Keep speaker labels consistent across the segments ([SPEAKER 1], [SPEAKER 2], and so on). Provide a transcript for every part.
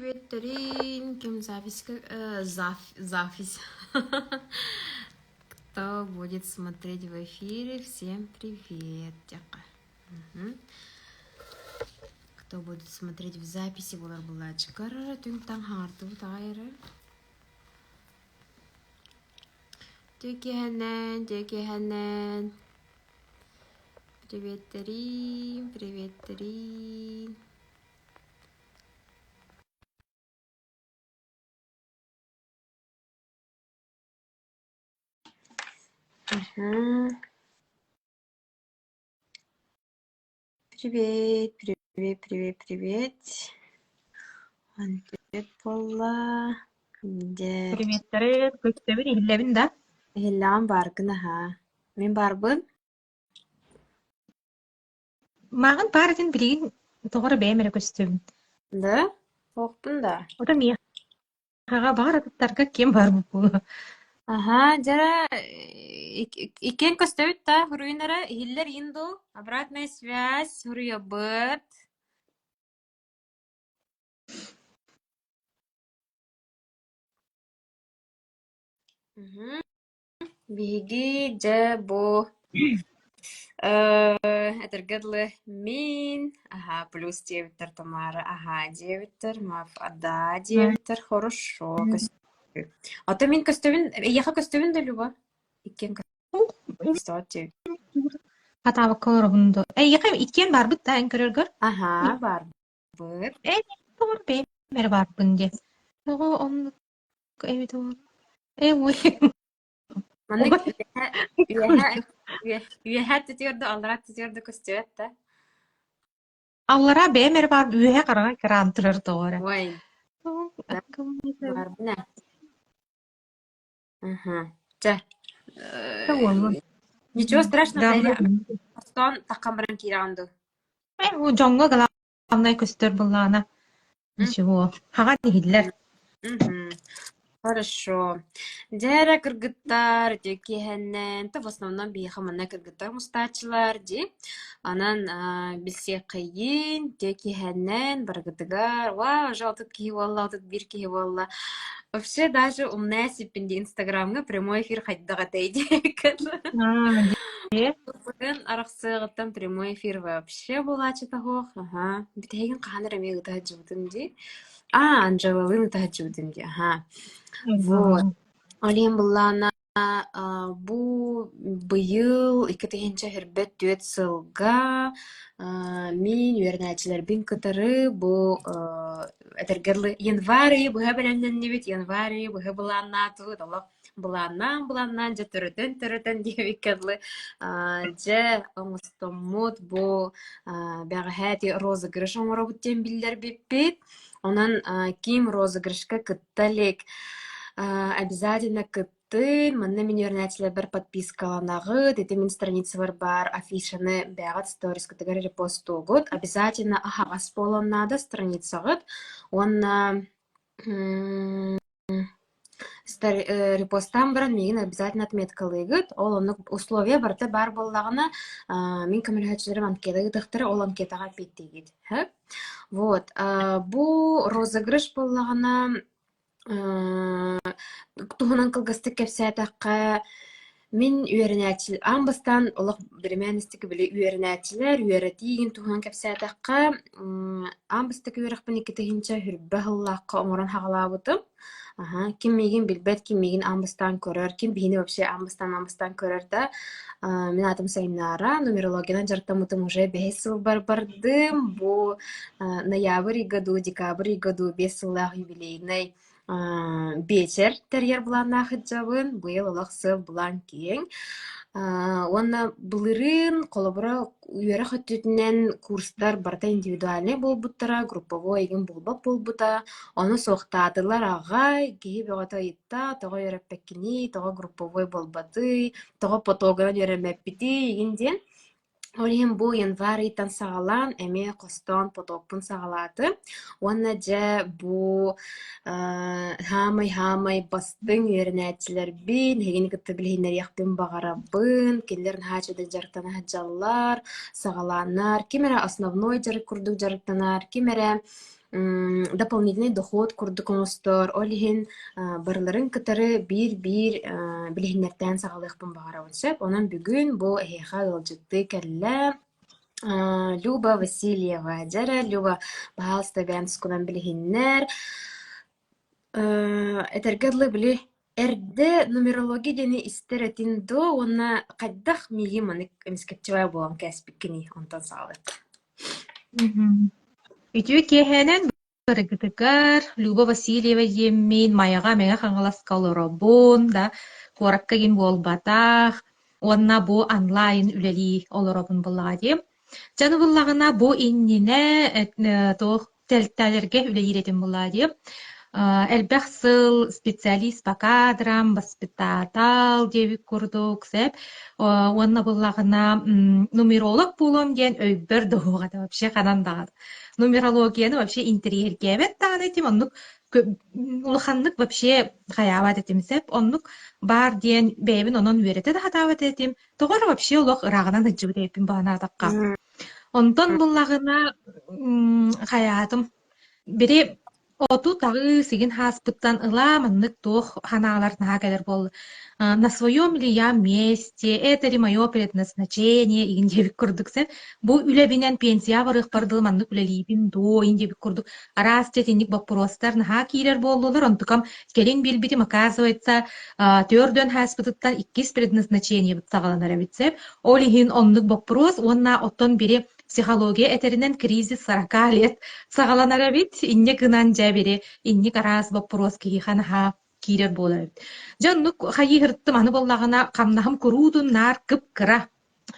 [SPEAKER 1] Привет, Тарин. Кем запись? Запись. Кто будет смотреть в эфире? Всем привет. Мгм. Кто будет смотреть в записи? Булар булачкар. Тюнтан харту тайры. Тюки ханен. Привет, Тарин. Привет, Тарин. Мгм. Привет, привет, привет, привет. Привет, Пола. Де.
[SPEAKER 2] Привет, көстөбүн иһиллэбин да.
[SPEAKER 1] Хиллаан баргын аха. Мен барбын.
[SPEAKER 2] Маагын баарын билигин тоҕора бээмэрэ көстөбүн.
[SPEAKER 1] Да? Оқпын да.
[SPEAKER 2] Ота миэхага баара туттарга кем барбыппу.
[SPEAKER 1] Аха, жара икен көстөбүт та хуруйнара хиллер инду. Обратная связь хуруйабыт. Биги же бу этергедлы мин. Ага, плюс 9 Тамара. Ага, 9 Мав. Да, 9 хорошо. Көстөбүт. Ата мен көстөбүн, яха көстөбүн да Люба. Икен көстөбүт.
[SPEAKER 2] Хатаабакка орогундо. Эйяка иккен барбыт да эн көрөргөр.
[SPEAKER 1] Аха, барбыт.
[SPEAKER 2] Тоҕора бээмэрэ барбын де. Тоҕо онну эми тоҕо. Ой.
[SPEAKER 1] Маннык
[SPEAKER 2] Ой.
[SPEAKER 1] үеһэ тетиорду, аллара тетиорду көстөбүт да.
[SPEAKER 2] Аллара бээмэрэ бар үөһэ караҕа караантырар тоҕора.
[SPEAKER 1] Ой, да,
[SPEAKER 2] Аккам
[SPEAKER 1] барбына. Ага. Ча. Ничего страшного, Тайли. Астон таккамбаран киранду.
[SPEAKER 2] Жоңго главный көстөр буллаана. Ничего. Хага дихиллер.
[SPEAKER 1] Хорошо. Дяра кыргыттар, текиһэннэн, та в основном биэха манна кыргыттар мустаачылар, ди. Анан билсе кыйын, текиһэннэн, баргытыгар, вау, жалтык киһи болла, отык бир киһи болла. Вообще, даже умная сиппинди Инстаграмга прямой эфир хайдага тейди. Бүгүн арахсыгыттан прямой эфир вообще булачы тагох. Ага. Битеген каханыр эме гытаһаджыбытым ди. Анжелалын гытаһаджыбытым ди. Ага. Вот. Олем буллана бу быйыл 2000 хербет түет сылга мин үернәчилер бин кытары бу этергерлы январь быһа беләннән нибит январь быһа буланна ту дала буланнан же төрөтөн дибиккәдлы же оңостоммут бу бәгәһәти розыгрыш оңоробуттен биллер биппит онан ким розыгрышка кытталек обязательно кыттын, манна мен өрнәтилер бір подпискаланағы, дети мен страницалар бар, афишаны бәғат сторис кытыгар репост огут, обязательно ахагас болоннада страницағыт, онна репостан баран меген обязательно отметкалыгыт, ол оны условия барта бар боллағына мен көмілхәтшілерім анкетаға дықтыры, ол анкетаға петтегет. Вот, бу розыгрыш боллағына туһунан кылгысты кепсәтәккә мин үернәчил амбастан олох беремәнистеке биле үернәчиләр үеретиген туһунан кепсәтәккә амбастык үерәхпен икетеһинчә хүрбә хыллакка оңоран хагалабытым. Ага, ким миген билбет, ким миген амбастан көрөр, ким бихини вообще амбастан көрөр да. Мен атым Сайнара, нумерологиядан жартамытым уже 5 сыл бардым. Бу ноябрь году, декабрь году 5 сыллах юбилейный вечер терьер буланна хыджабын, быйыл олақ сыл булан кең. Онна былырын колобура үйері хөттүтінен курстар барта индивидуальный болбуттара, групповой еген болбап болбута. Оны соқтатылар ағай, кейі беғата итта, тоға үйереппеккені, тоға групповой болбаты, тоға потогынан үйеремеппити еген ден. Олем бу январь тан сагалан эме костон потоппун сагалаты. Онна же бу хамай бастың үйернәтчилер бин, хеген кытты билхинер яқпин бағарабын, кенлерін хачыды жарықтана хаджаллар, сагаланар, кемере основной жарык курдук жарықтанар, кемере дополнительный доход курдук оңостор, олихин барларын кытары бир билихиннерттен сагалыхпын багара болсеп, онан бүгүн бу эхеха ылжытты кэллэ Люба Васильева жара Люба баалста бянскунан билихиннер этергедлы били эрде нумерология дени истеретин до онна кайдах миги манык эмискетчебай болан кәспиккини онтан саалык.
[SPEAKER 2] Ütü kehenen barıgıtıkar Люба Васильева еммин маяга мега хаңалас калоробун да коракка гин болбатах онна бу онлайн үлели олоробун буллади. Жаны буллагына бу иннине тох телталерге үлелиретин буллади. Элбэх сыл специалист по кадрам, воспитатал деви курдук сеп. Онна буллагына нумеролог булом ден өйбөр догуга да вообще канандагат. Нумерологияны вообще интерьергебет тагын этим, оннук улаханнык вообще хаябат этим сеп, оннук бар ден бэйбин онон үерете да хатабат этим. Тогор вообще улах ырагынан хыджыбыт эпин баана такка. Онтон буллагына хаятым. Бири оту тагы сигин хаспыттан ыла маннык туох ханаалар нагалер бол. На своем ли я месте, это ли мое предназначение, инде бик курдук сен. Бу үлебинен пенсия барых бардыл маннык үлелибин до инде бик курдук. Арас тетинник вопростар наха кирер болдулар, онтукам келин билбитим, оказывается, төрдөн хаспыттан иккис предназначение бит сагаланар битсеп. Олихин оннук вопрос, онна оттон бири психология этеринен кризис 40 лет сагаланара бит, инне гынан жабири, инне карас вопрос киханаха кирер болар. Жаннук хайыхырттым аны боллагына камнахым курудун нар кыпкыра.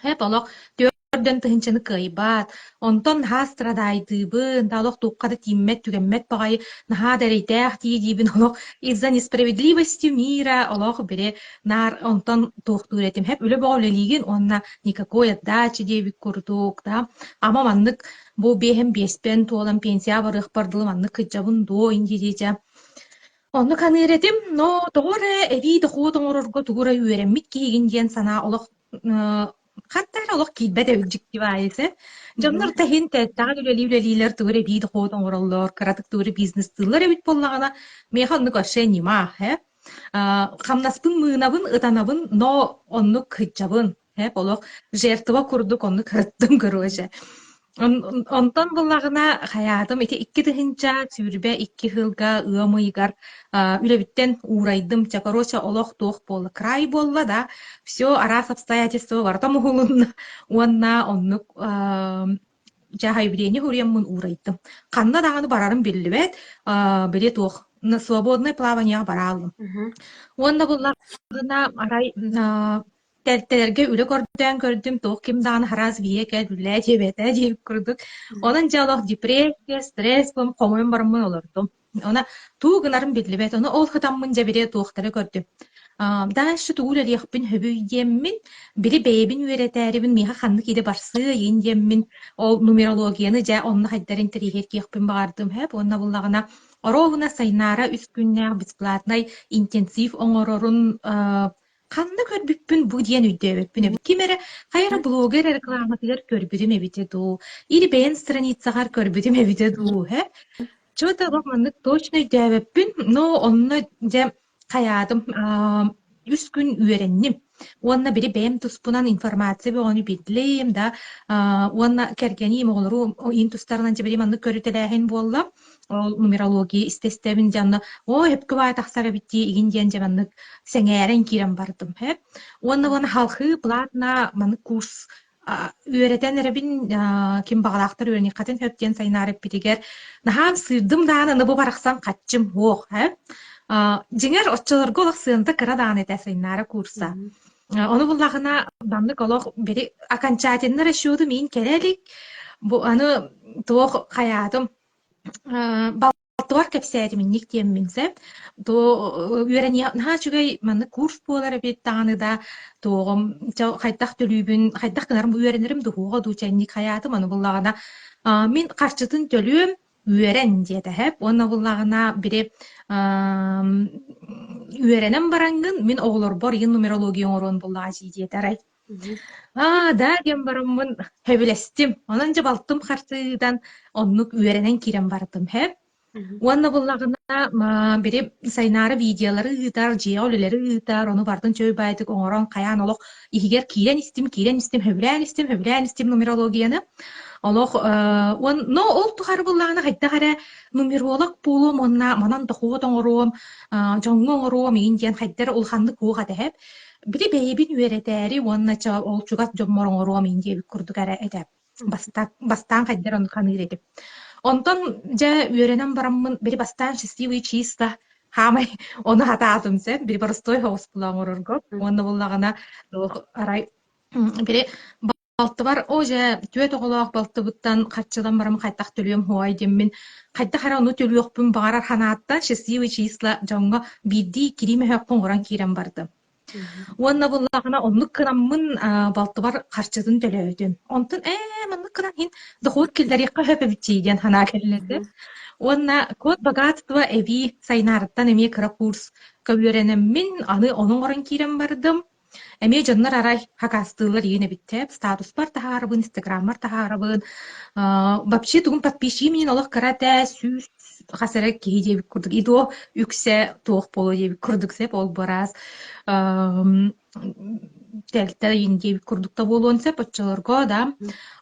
[SPEAKER 2] Хеп олох төрдөн тыһынчаны кыйбат. Онтон хастрадайдыбын, далох туккады тиммет түгеммет багай наха дәрейтээх тиидибин олох из-за несправедливости мира олох бире нар онтон туохтуретим. Хеп үлө боголелигин онна никакой отдачи дебик курдук, да. Ама маннык бу бехем беспен туолан пенсия барых бардылы маннык кыджабын до индирижа. Онну каныретим, но тоғыры эви дохуотың орорго тугура үйереммит киігин диен сана олох хаттар олох килбет эвилжик дибайсы. Жоннор тахин тәттағал үлелилер тугура эви дохуотың ороллор, каратык тугура бизнес тыллар эвит боллагана меха онну көше нима, хамнаспын мыынабын, ытанабын, но онну кыджабын, олох жертва курдук онну кырыттым көрөже. Онтон буллагына хаятым ити 2 тыһынча сүрбе 2 хылга ыамыйгар үлебиттен урайдым чакороча олох туох болла край болла да все арас обстоятельства вартам ухулунна уанна оннук жахайбирени хурияммын урайдым канна даганы барарым беллибет беле туох на свободное плавание баралым уанна буллагына арай тәртәрге үлі көрдім, тоқ кемдағын хараз бие кәділі жебеті жеп күрдік. Оның жалық депрессия, стресс бұм, қомойын барымын олырдым. Она туғынарым бедлібет, оны ол қытаммын жабере тоқтары көрдім. Дәші туғыл әліқпін хөбейдеммін, білі бейбін өретәрібін, меға қанды кейді барсы ендеммін, ол нумерологияны жа онны қайдарын тірегер кеқпін бағардым. Онна бұллағына оровына сайнара үс күннәғ бесплатнай интенсив оңорорын Канны көрбүкпүн бу диен үйдөбүкпүн. Кимере хайра блогер рекламатылар көрбүдүм эбите ду. Или бен страницагар көрбүдүм эбите ду. Чота гоманны точно үйдөбүкпүн, но онны же каядым 3 күн үйренним. Онна бири бем туспунан информация бөгөнү бидлейм да. Онна кергеним олору ин тустарынан же бери манны көрүтелэхин болла. Нумерология истестебин жанна хепке бай тахсара битти игин диен жанны сеңерен кирен бардым хеп. Онна халкы платна маны курс үйретен эребин ким багалактар үйрени катын хөптен сайнарып битигер нахам сырдым дааны бу бараксан катчым хох хеп. Жиңер отчолорго олох сыынта кыра дааны эте сайнара курса. Оны буллагына бамдык олох бери окончательно расчёты мен керелик. Бу аны тоох хаятым балтуар кепсәдимин никтем минсеп то үйрәни нахачугай маны курс болар бит таныда тоғым хайдах төлүбүн хайдах кынарым үйрәнерим дуга дучанник хаятым аны буллагына мен карчытын төлүм үйрән диете хеп оны буллагына бире үйрәнем барангын мен оглор бар ен нумерология орон буллага диете да, дем барымын хөбілестім. Онан же балтым қартыдан оннук үйеренен кирен бардым, хеп. Уанна буллагына бири сайнары видеолары ыытар, жия олелери ыытар, ону бардын чөй байтык оңорон каян олох ихигер киирен истим, хөбүлээн истим нумерологияны. Олох, но ол тухары буллагына хайдахара нумеролог булум, онна манан дохуот оңоруом, жоңго оңоруом, игин диэн хайдара улханны кууга тэһэп. Бири бэйбин үөретээри, уанна ол чугат жоммор оңоруом, игин диэбик курдук ара этеп. Бастаан хайдара ону каныыр этеп. Онтон жа үөренен бараммын бери бастаан счастливый числа хамай оны хатаатым сен бери простой хоос булаңорорго онна буллагана арай бери балты бар о жа түөт оголоох балтыбыттан каччылан барам кайтак төлөм хуай деммин кайта хара ону төлөөхпүн багарар ханаатта счастливый числа жоңго бидди кириме хөккөн горан кирен барды. Уанна буллагына оннук кынаммын балтыбар карчыдын төлөөдүн. Онтон маннык кынан хин дохуут килдерикка хөпөбүтчийден хана келлерде. Уанна код богатства эви сайнарыттан эме кыра курс көбүренеммин аны онун орон кирен бардым. Эме жоннор арай хакастылар ийне биттеп, статус бар тахарыбын, инстаграммар тахарыбын. Вообще тугун подписчи менен олох карата сүз хасара кейде бик курдук. Идо үксе тоох боло деп курдук сеп ол барас. Тэлтэ инде бик курдукта болуон сеп оччолорго да.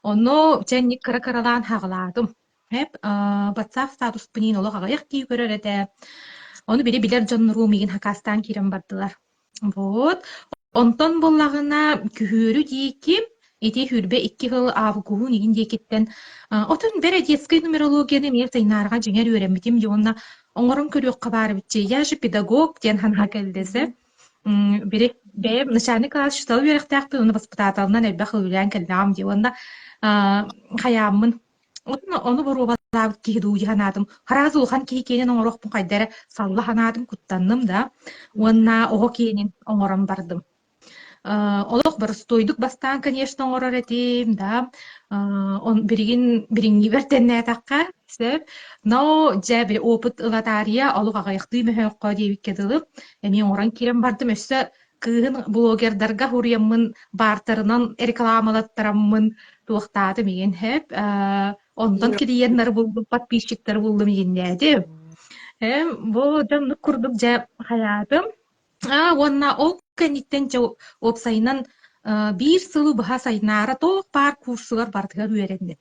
[SPEAKER 2] Онно ченник кара-каралаан хагаладым. Хеп WhatsApp статус пынин олох агаяк кий көрөрөтэ. Оны бири билер жоннору мигин хакастан кирен бардылар. Вот. Онтон боллагына күһүрү дийки, эти хүрбе 2 жыл авгуун игин дийкеттен. Отун бере детский нумерологияны мен сайнарга жеңер үйренбитим жонна оңорон көрөккө бары битче. Я же педагог ден хана келдесе. Бири бе начальник класс штал үйректакты, уну воспитателынан элбе хылылян келдам дионда хаяммын. Onu boru bazabıt ki hidu yanadım. Harazı olhan ki hikenin oңорохпун кайдара salla hanadım kuttandım da. Onna oğo kenin oңорон bardım. Олох бар стойдук бастан, конечно, оңорор этим, да. Он биринги бертенне такка, сеп. Но жа бир опыт ылатария олук агайыкты мөхөккө дебик кедылып, эми оңорон кирен бардым өссө кыын блогердарга хурияммын бартарынан рекламалаттараммын туактады меген хеп. Ondan клиенттер булдым, подписчиктер булдым ийиннеди. Бу жамны курдук жа хаятым. Онна ол кенниттен жа опсайынан бир сылы баха сайнара тоқ бар курсугар бардыгар үйренди.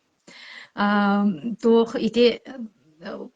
[SPEAKER 2] Тоқ ите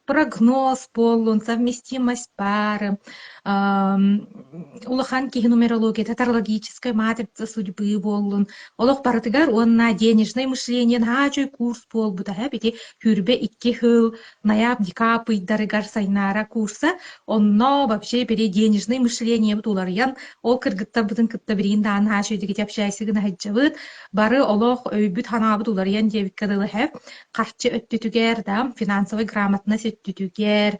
[SPEAKER 2] прогноз болун, совместимость пары, улахан кихи нумерология, тетралогическая матрица судьбы болун. Олох бардыгар онна денежное мышление, хачой курс бол бута бити хүрбе 2 жыл ноябрь-декабрь ыйдарыгар сайнара курса. Онно вообще пере денежное мышление бутуларыян ол кыргыттар бутын кытта бирин даан хачой дегет общайсыгына хаджабыт. Бары олох өйбүт хана бутуларыян дебик кадылы хэп. Карчы өттүтүгер да финансовый грамотность өттүтүгер.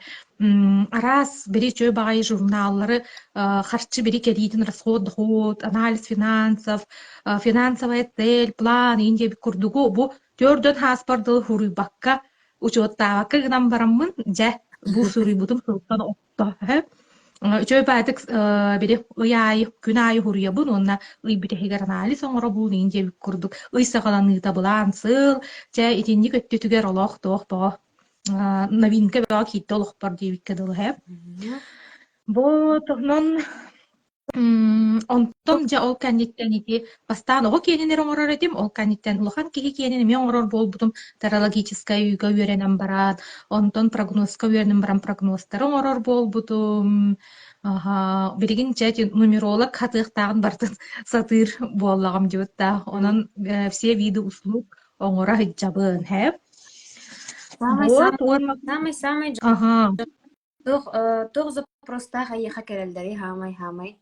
[SPEAKER 2] Арас бери чөй багай журналлары харчы бери керидин расход, доход, анализ финансов, финансовая цель, план, инде бик курдугу бу төрдөн хаспардылы хуруйбакка учоттабакка гынан бараммын жа бу суруйбутум сылтан отто. Чөй байтык бери ыяй, күн айы хуруябын, онна ый битехигер анализ оңоро бул инде бик курдук. Ый сагаланыйта булан сыл, жа итинник өттүтүгер олох тоох боо. Новинка баа китте олох бар дебик кедыл хэп. Вот, онтон жа ол канниттен ити бастан ого кененер оңорор этим, ол канниттен улахан кихи кенен мен оңорор болбутум тарологическая үйгө үйренем барат, онтон прогнозка үйренем барам прогнозтар оңорор болбутум. Биригин чати нумеролог хатыктагын бартын сатыр боллагам жутта. Онон все виды услуг оңора хиджабын хэп.
[SPEAKER 1] Самый тух запроста хайыха керелдери хамай.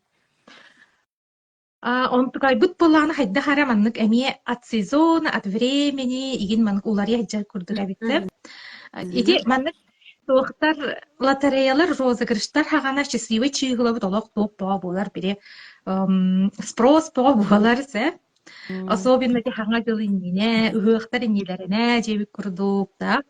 [SPEAKER 2] Он такой бут полана хайда хараманнык эми от сезона, от времени, игин маннык улар яджа курдуга битте. Иди маннык тоқтар лотереялар, розыгрыштар хагана счастливый чыгылы толок топ болар бире спрос болар се. Особенно те ханга жылыне, ыхтар инелерене жебик курдук да.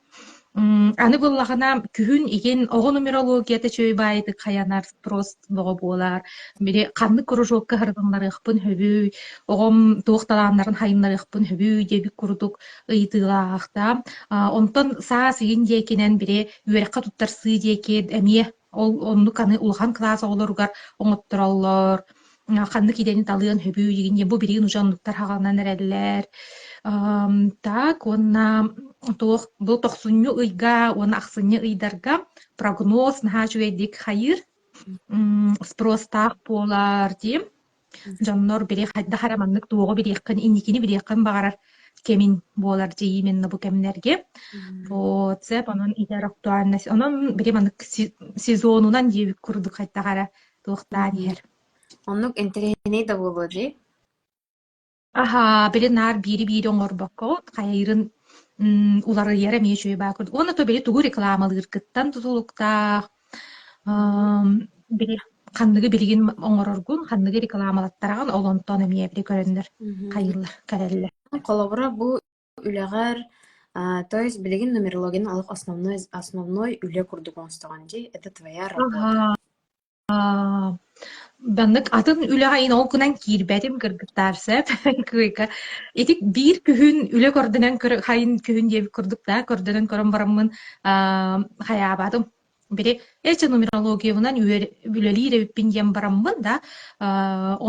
[SPEAKER 2] Аны буллагана күһүн иген оҕо нумерологията чөйбайды хаянар спрос бого буолар. Бири ханны кружокка хырдыңларыхпын хөбүй, оҕом туохталааннарын хайыннарыхпын хөбүй дебик курдук ыйтыылаахта. Онтон саас иген диэкинен бири үөрэххэ туттар сыы диэки эмиэ ол онну каны улахан класс оҕолоругар оҥоттороллор. Ханны кидени талыан хөбүй диген бу биригин ужаннуктар хаҕаланан эрэллэр. Так, онна туох бу тохсунню ыйга, онна ахсынню ыйдарга прогноз наһаа үэйдик хайыр спростаах буолар дии. Дьоннор бири хайда хараманнык туого бириэххин инникини бириэххин багарар кемин буолар дии именно бу кемнерге. Вот, сеп онон идерактуанна. Онон бири маннык сезонунан диэбик курдук хайдагара туохтаан иһэр.
[SPEAKER 1] Оннук интернет да болоди.
[SPEAKER 2] Аха, бири нар бири оҥорбокко хайырын улары яра мие чөйбаа көрдүк. Оны то бири тугу рекламалыыр кыттан тутулуктаах. Бири ханныгы билигин оҥороргун, ханныгы рекламалаттараган олонтон эмие бири көрөннөр. Хайыллар, кэрэллер.
[SPEAKER 1] Колобура бу үлэгэр, то есть билигин нумерологин алык основной үлэ курдук оңстоган ди. Это твоя работа.
[SPEAKER 2] Баннык атын үлэҕайын ол кунан киирбэтим кыргыттаарсэп кыйка этик биир күһүн үлэ көрдөнөн хайын күһүн диэбик курдук да көрдөнөн көрөн бараммын хаябатым бири эче нумерологиябынан үлэлииребиппин диэн бараммын да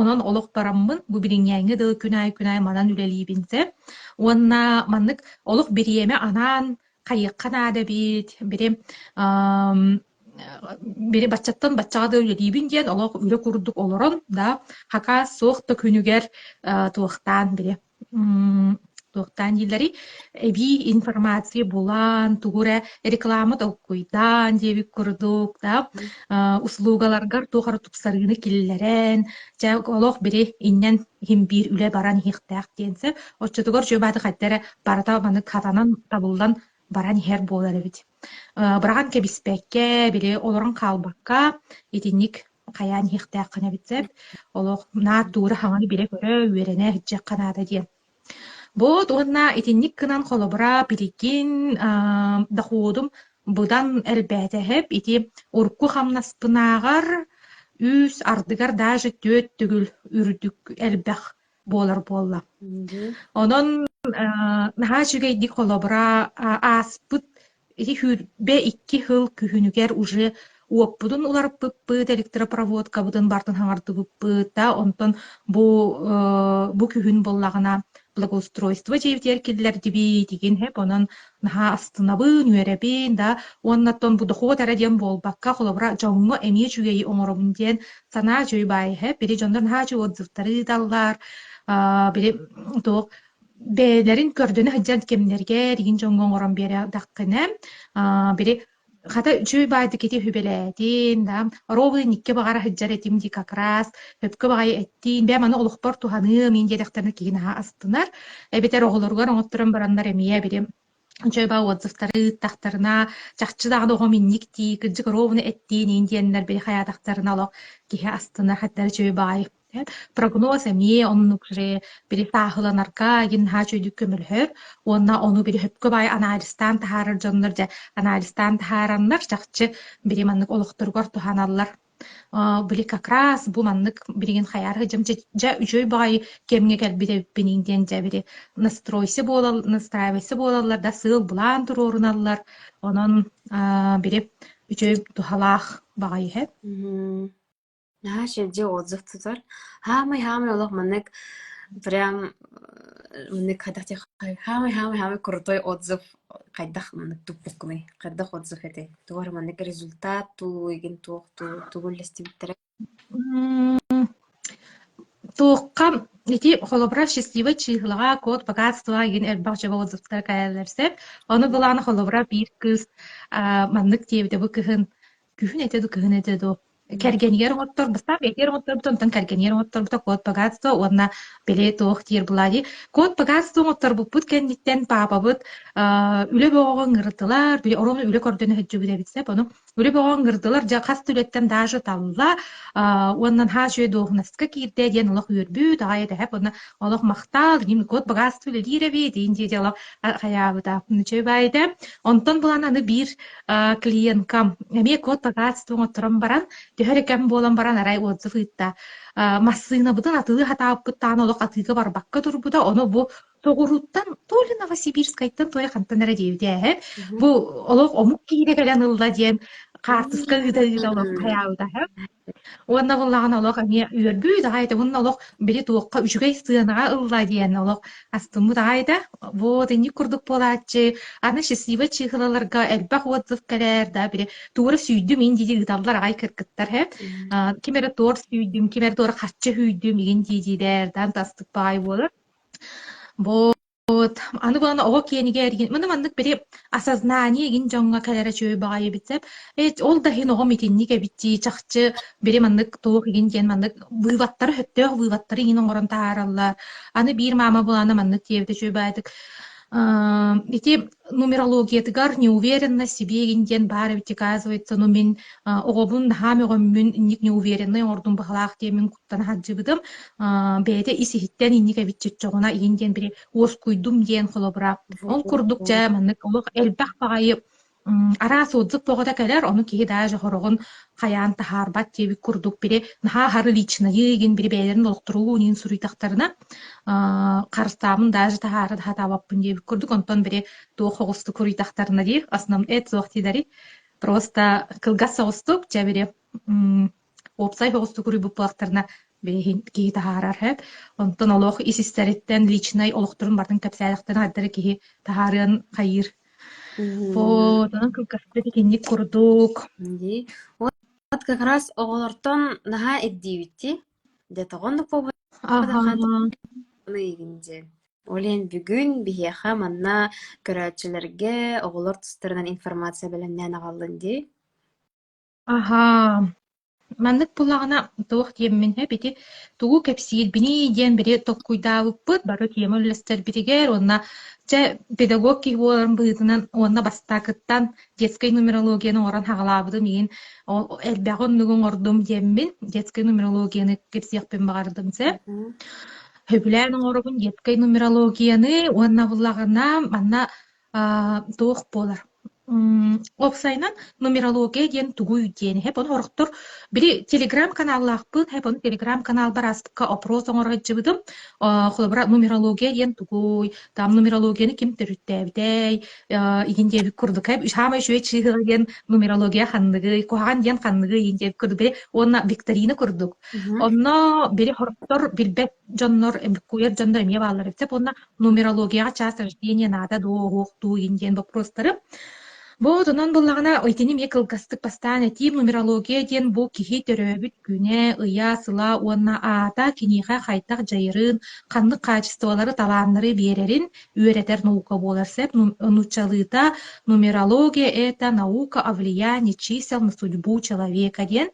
[SPEAKER 2] онон олох бараммын бу бириҥҥээҥҥи дылы күнай манан үлэлиибинсе уонна маннык олох бириэме анаан хайыакка наада биит бири баччаттан баччаға да үлэлиибин диэн олох үлэ курдук олорон да хака суохта күнүгэр туохтаан бири туохтаан дииллери эби информация булан тугура реклама толкуйдан диэбик курдук да услугаларгар туохара тупсарыыны киллерен жа олох бири иннен химбир үлэ баран хихтаах диэнсе оччотугор жөбааты хаттара барата маны катанан табылдан баран хер буолар эбит. Бараган кебиспекке, бири олорон калбакка, итинник каян хихтааккана битсеп, олох наа тууры хаңаны бире көрө үерене хиджакканаада диэн. Бу туонна итинник кынан холобура билигин дахуудум будан элбээтэһэп ити урку хамнаспынаагар үс ардыгар даже төт түгүл үрдүк элбэх буолар буолла. Онон наһаа чүгэйдик холобура ааспыт ити хүрбэ 2 хыл күһүнүгэр уже уоппутун уларыппыт электропроводка бутун бартын хаңардыбыппыт да онтон бу күһүн боллагына благоустройство жебитер киллер диби диген хеп онон наһаа астынабын үеребин да оннаттон бу дохуот арадиан болбакка холобура жоңго эмие чүгэйи оҥоробун диэн санаа жөйбай хеп бири дьондор наһаа чү отзывтары даллар бири туох бээлерин көрдөнү хаджан кемнерге дигин жоңгон орон бере даккыне бири хата чүбайды кити хүбелетин да робы никке багара хаджар этим ди как раз хөпкө багай эттин бе маны олухпор туханы мин дедактерне кигина астынар эбетер оголоргор оңотторон барандар эмие бири чөйба отзывтары тахтарына чахчыдагы ого минникти кыджык ровны эттин индиеннер бири хаятактарына олох киhe астынар хаттар чөйбай прогноз эмие оннукре бири таахыланарга гин хачөйдүк көмөлһөр онна ону бири хөпкө бай анализтан тахарыр дьоннор же анализтан тахараннар чахчы бири маннык олохторгор туханаллар били как раз бу маннык биригин хаяры жам жа үчөй бай кемге келбитеппиниңден же бири настраивайсы болаллар да сыл булан турууруналлар онон бири үчөй тухалаах багай хеп
[SPEAKER 1] Шеди отзыв тутар. Хамай олох маннык прям маннык хамай крутой отзыв кайдах маннык тупукный. Кайдах отзыв эти. Тугар маннык результат тугин тугуллести биттер.
[SPEAKER 2] Туокка ити холобра счастливый чыгылага код богатства ген элбакча отзывтар каяларсеп оны буланы холобра бир кыз маннык диэбите бу кыһын этеду кэргэнигэр оңоттор быстап этер оңоттор бутон кэргэнигэр оңоттор бута код богатство уонна беле туох тиер булади код богатство оңоттор буппут кэнниттен папабыт үлө боогон ырдылар били орону үлө көрдөнү хэджүбүдэ битсеп ону үлө боогон ырдылар жа кас түлеттен даже талла уоннан хаа доохнаска киирдэ диэн олох үөрбүү дагай эдэхэп онна олох мактаал ним код богатство лиреби диин диэди олох хаябыта нучой байда онтон булан аны бир клиенткам эме код богатство оңотторон баран төһөрө кэм буолан баран арай отзыв ыытта массыына бутун атыы хатааппыттаан олох атыыга барбакка турбута ону бу тоҕуруттан толи Новосибирскайттан тоя хантанара диэбитэ бу олох омук киире кэлэн ылла диэн каартыска ыыта олох хаябыта уонна буллаган олох ами үөрбүү дагайда бунна олох били туокка үчүгэй сыанага ылла диэн олох астымму дагайда вот инни курдук болааччы аны счастливо чихылаларга элбах отзыв келер да бири туора сүйдүм ин диди ыдаллар агай кыркыттар кимере туор сүйдүм кимере туора хаччы хүйдүм игин дидидер дан тастык баай болор вот аны бана ого киениге эргин мына мандык бери осознание гин жоңга келере чөй багайы битсеп ол да хин ого митинниге битти чахчы бери мандык туох гин диен мандык вываттары хөттөөх вываттары гин оңорон таараллар аны бир мама буланы мандык тиебите чөй баатык эти нумерологиятыгар неуверенность себе гинден бары бити оказывается но мен огобун хами огоммун ник неуверенный ордун бахалаах темен куттан хаджыбыдым бэйте исихиттен иннике битчеччогуна инден бири оскуйдум диен холобура ол курдук жа маннык олох элбах багайы араас отзык богода келер ону киһи даже хорогун хаяан тахаарбат тиеби курдук бири наха хары личныйы ген бири бэйлерин олохтуруу нин суруйтактарына карыстаамын даже тахаары хатаабаппын диеби курдук онтон бири туох хогусту куруйтактарына ди основном зохтидари просто кылгас согустук жа бири опсай хогусту куруйбуп булактарына бири киһи тахаарар хэп онтон олох исистериттен личный олохтурун бардын кэпсээлактен аддары киһи тахаарыан хайыр вот анан кылгастык кинник курдук
[SPEAKER 1] Вот как раз оголортон наха эддибитти де тогондук
[SPEAKER 2] ага
[SPEAKER 1] побыгинде олен бүгүн биһиэхэ манна көрөөчүлэрге оголор тустарынан информация белемнен агаллын ди
[SPEAKER 2] ага маннык булагана туох тиеммин бити тугу кепсиил бини диэн бири токкуйдаабыппыт бары тиемөллестер биригер онна че педагог ки буоларын быытынан онна бастакыттан детский нумерологияны оран хагалаабыдым иин элбягон нугун ордум диэммин детский нумерологияны кепсиякпен багардым се хөбүлээн оңоробун детский нумерологияны онна булагана манна туох болар опсайнан нумерология диэн тугуй диэн хеп onu хорохтор бiri телеграм каналлаахпыт хеп onu телеграм канал бараспыкка опрос оҥорҕаджыбытым холобура нумерология диэн тугуй там нумерологияны ким төрүттээбитэй игин диэбик курдук хеп хаамай үчүгэй чыыгыла диэн нумерология ханныгый куһаҕан диэн ханныгый игин диэбик курдук бiri уонна викторина курдук онно бiri хорохтор билбет дьоннор куйар дьоннор эмиэ бааллар эбитеп онна нумерологияга час рождения наада доохтуу игин диэн вопростары вот онон буллагана ойтини мне кылгастык бастаан этим нумерология диэн бу киһи төрөөбүт күнэ ыйа сыла уонна аата киниха хайтак жайырын ханнык качестволары талааннары биэрерин үөретер наука буолар сеп нучалыта нумерология это наука о влиянии чисел на судьбу человека диэн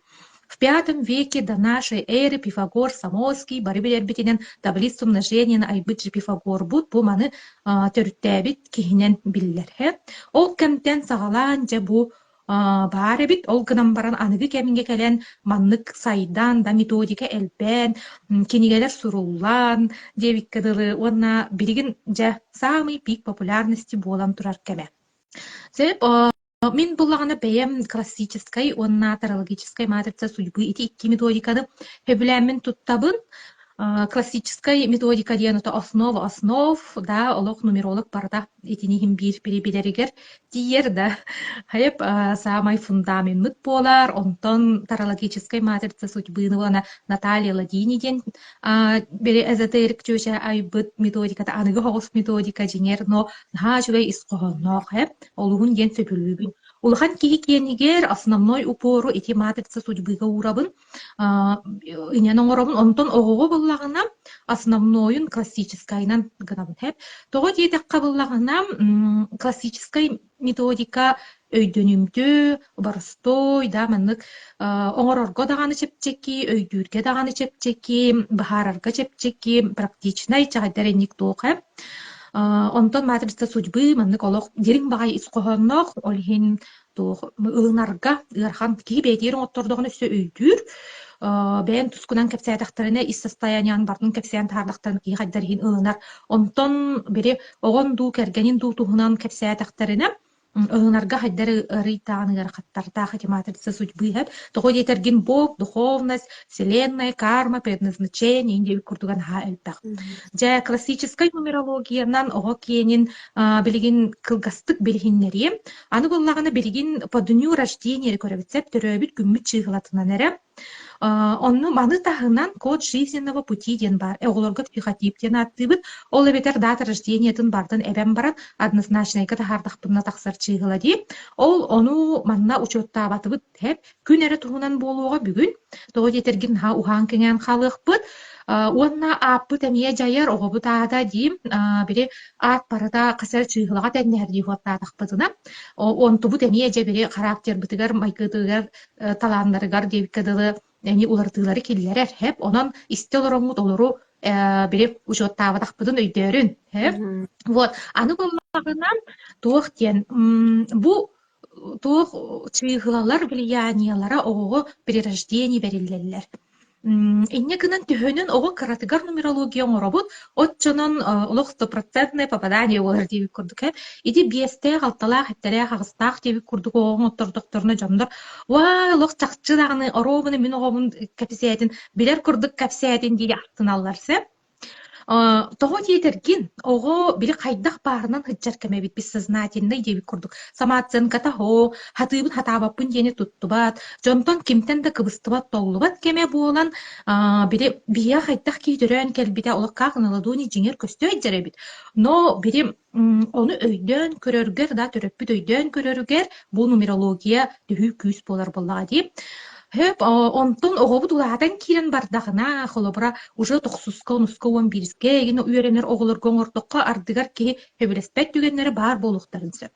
[SPEAKER 2] в V веке до нашей эры Пифагор Самоский бары билербитинен таблицу умножения на айбыджы Пифагор бут бу маны төрүттээбит киһинен биллер ол кемтен сагалаан же бу баары бит ол гынан баран аныгы кеминге келен маннык сайдан да методика элбен кинигелер суруллан дебик кыдылы онна биригин же самый пик популярности буолан турар кеме себеп Мин буллагана бэйэм классической, онна тарологической матрица судьбы ити икки методиканы хөбүлээммин туттабын. Классической методика диэн ото основ, да, олох нумеролог барда итинихин бир билеригер тиер да. Хайып самай фундамент мыт болар, онтон тарологической матрица судьбыны болана Наталья Ладини диэн бери эзотерик чөшэ айбыт методиката аныгы хогус методика жеңер, но наха чугай исқоһонноо хайып олугун диэн сөпүлүүбүн. улахан киһи киэнигер основной упору ити матрица судьбыга урабын инен оҥоробун онтон оҕоҕо буллагына основнойун классическайынан гынабын хэп тоҕо диэтэххэ буллагына классической методика өйдөнүмдүү барыстой да маннык оҥорорго даҕаны чепчеки өйдүүргэ даҕаны чепчеки баһаарарга чепчеки практичнай чаҕайдар энник туох хэп онтон матрица судьбы маннык олох дирин баҕай исхоһоннох олиһин туох ылынарга ыархан киһи бэйэтиэриҥ оттордоҕун өссө өйдүүр бэйэн тускунан кэпсээтэхтэринэ ис состояниян бартын кэпсээн таарлахтарын киһи хайдарыһин ылынар онтон бери оҕон дуу кэргэнин дуу туһунан кэпсээтэхтэринэ ылынарга хайдар ырыйтааныгар хаттартаах эти матрица судьбы хэп тоҕо диэтэргин бог духовность вселенная карма предназначение индеби курдуган ха элбэх жа классической нумерологиянан оҕо киэнин билигин кылгастык билихиннери аны буллагана билигин по дню рождения көрөбүтсеп төрөбүт күммүт чыыгылатынан эре онну маны таһынан код жизненного пути диэн бар оҕолорго психотип диэн аттыыбыт ол эбетер дата рождениятын бардын эбен баран однозначнайга таһаардахпынна тахсар чыыгыла дии ол ону манна учеттаабатыбыт хэп күн эре туһунан буолуоҕа бүгүн тоҕо диэтэргин ха уһаан кэҥээн халыахпыт уонна ааппыт эмиэ дьайар оҕобут аата диим бiri аат барыта хасар чыыгылаҕа тэннэһэр дии хуоттаатахпытына онтубут эмиэ дьэ бiri характербытыгар майкытыгар талааннарыгар диэбиккадылы эни улартыылары киллерер хэп онон исте олороҥмут олору бiri учеттаабатахпытын өйдөөрүн хэп вот аны боллагынан туох диэн бу туох чыыгылалар влияниялара оҕоҕо при рождении бериллеллер инне гынан түһөнүн оҕо кыратыгар нумерология оҥоробут отчонон олох 100% попадание болар диэбик курдук хэп иди биэстээ халталаах эттерээх агыстаах диэбик курдук оҕоҥ оттордохторуна дьондор уа олох чахчы даҕаны оробуна мин оҕомун кэпсэээтин билэр курдук кэпсэээтин дии аттыналларсэ тоҕо диэтэргин оҕо били хайдах баарынан хыджар кэмэбит бессознательный диэбик курдук самооценка таһо хатыыбын хатаабаппын диэни туттубат дьонтон кимтен да кыбыстыбат толлубат кеме буолан били бия хайдах киитөрөөн келбите олох каахыналадууни жиңер көстөө эддеребит но били ону өйдөөн көрөргер да төрөппүт өйдөөн көрөргер бу нумерология түһүү күүс болар боллаға дип Хөп, онтон оҕобут улаатан киирэн бардахына холобура уже тохсуска онуска уон бириске эгин үөренер оҕолорго оҥортоххо ардыгар киһи хөбүлэспэт түгеннери баар буолуохтарынса.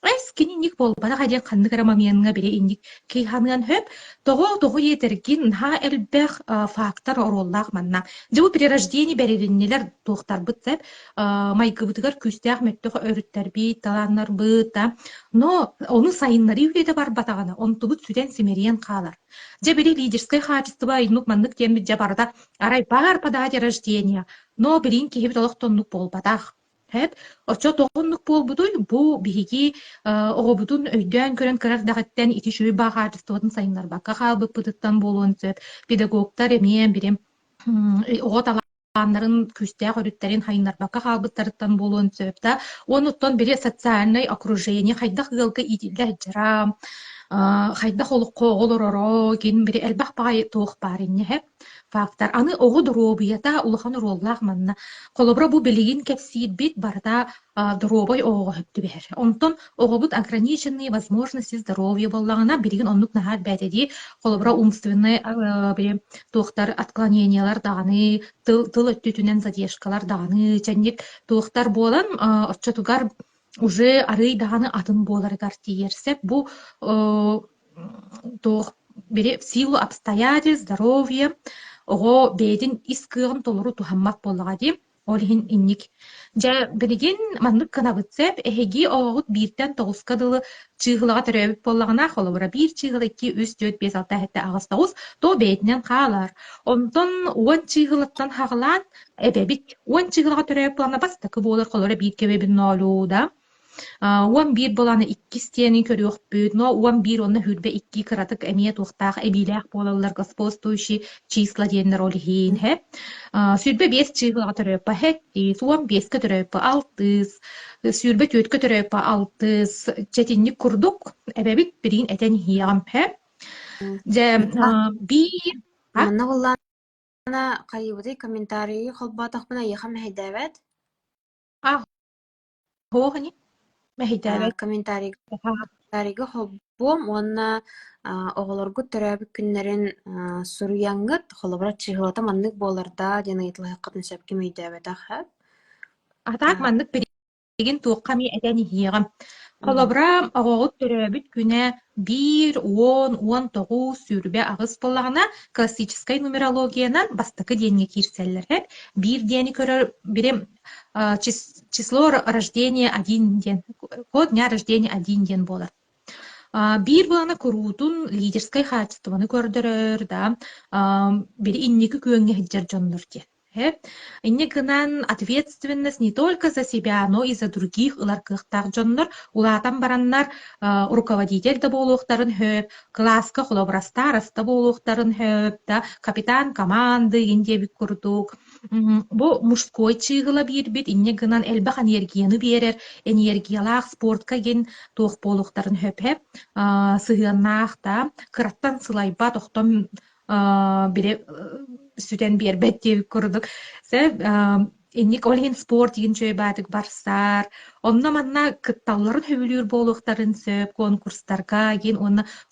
[SPEAKER 2] Эс кини ник болбара хадиан ханныгара мамиянга бире инник кейханыган хөп того етергин ха элбэх фактор ороллаах манна. Жабу при рождении берериннелер туохтар бытсеп майгыбытыгар күстэх мэттөх өрүттер би таланнар быта. Но onu сайыннары үйрете бар батагана онтубут сүден семериен каалар. Же бири лидерское качество иннук маннык тембит жабарда арай бар по дате рождения. Но билин кихибит олохтоннук болбатах. Хэп, очо тоғыннық болбудуй, бу биһиги оҕобутун өйдөөн көрөн кырар дагаттан ити шүй баахаатыстыбытын сайыннар бакка хаалбыппытыттан болуон сөп, педагогтар эмиэн бирим оҕо талааннарын күстээх өрүттерин хайыннар бакка хаалбыттарыттан болуон сөп да, онуттан бири социальный окружение хайдах ылга идиллэ жара, хайдах олукко оҕолороро, кин бири элбах баай туох бааринне хэп. Фактор. Аны оҕо дорообуйата улахан уроллаах манна. Холобра бу билигин кэпсиит бит барда доробой оҕо хөптү бэхэр. Онтон оҕобут ограниченные возможности здоровья боллагана билигин оннук наһаат бэтэди. Холобра умственный бири туохтар отклонениялар даганы, тыл өттүтүнен задержкалар даганы, чанник туохтар болан отчотугар уже арый даганы атын боларыгар тиерсеп бу туох бири в силу обстоятельств, здоровья оҕо бэйдин искыгын толору тухаммак боллаҕа дии олиһин инник. Дьэ билигин маннык кынабытсеп эһиги оҕоҕут бииртэн тоҕуска дылы чыыһылаҕа төрөөбүт боллаҕына холобура биир чыыһыл 2 3 4 5 6 7 агыс 9 то бэйэтинэн хаалар. Онтон уон чыыһылыттан хаҕылаан эбэбит уон чыыһылаҕа төрөөбүт болана бастакы буолар холора биир кэбэбин нолуу да. Уан бир боланы 2 стенин көрүөхпүт, но уан бир онна хүрбе 2 кыратык эмие туохтаах эбилээх болалар господствующий числа диэннер олиһин хэп. Сүрбе 5 чыыгылаға төрөппа хэттис, уан 5-ке төрөппа 6, сүрбе 4-ке төрөппа 6, четинник курдук эбэбит бирин этен хиягам хэп. Же бир
[SPEAKER 1] Манна буллана кайыбыты комментарии холбатахпына яхам хэйдэбэт.
[SPEAKER 2] Хоохани мэхидэбэт
[SPEAKER 1] Комментарий тарига холбом уонна оҕолоргут төрөөбүк күннэрин суруяҥҥыт холобура чыһыата маннык буоларда диэн ыйытлаһаккатын сэпким өйдөөбэтэх
[SPEAKER 2] Атаак маннык перегин туокка ми этени хиегам.
[SPEAKER 1] Мгм.
[SPEAKER 2] Холобра оҕоҕут төрөөбүт күнэ 1-10-19 сүрбэ агыс боллагына классической нумерологиянан бастакы диэнге киирсэллэр хэп. Бир диэни көрөр бирим число рождения 1 диэн, код дня рождения 1 диэн болар. Бир булана куруутун лидерской хаачыстыбаны көрдөрөр да, бiri инники күөҥҥэ хиджар дьоннор диэн. Инне гынан ответственность не только за себя, но и за других ыларкыахтаах дьоннор улаатан бараннар руководитель да болуохтарын хөп, класска холобраста араста болуохтарын хөп, да, капитан команды индебик курдук. Бу мужской чыгыла биирбит, инне гынан элбэх энергияны биэрер, энергиялаах спортка ген туох болуохтарын хөп, сыһыаннаах да, кыраттан сылайба тохтом бире сүтен биэрбэт диэбик курдук. Инник олин спорт иген чөйбаатык барсаар, онно манна кытталларын хөбүлүүр болуохтарын сөп конкурстарга ген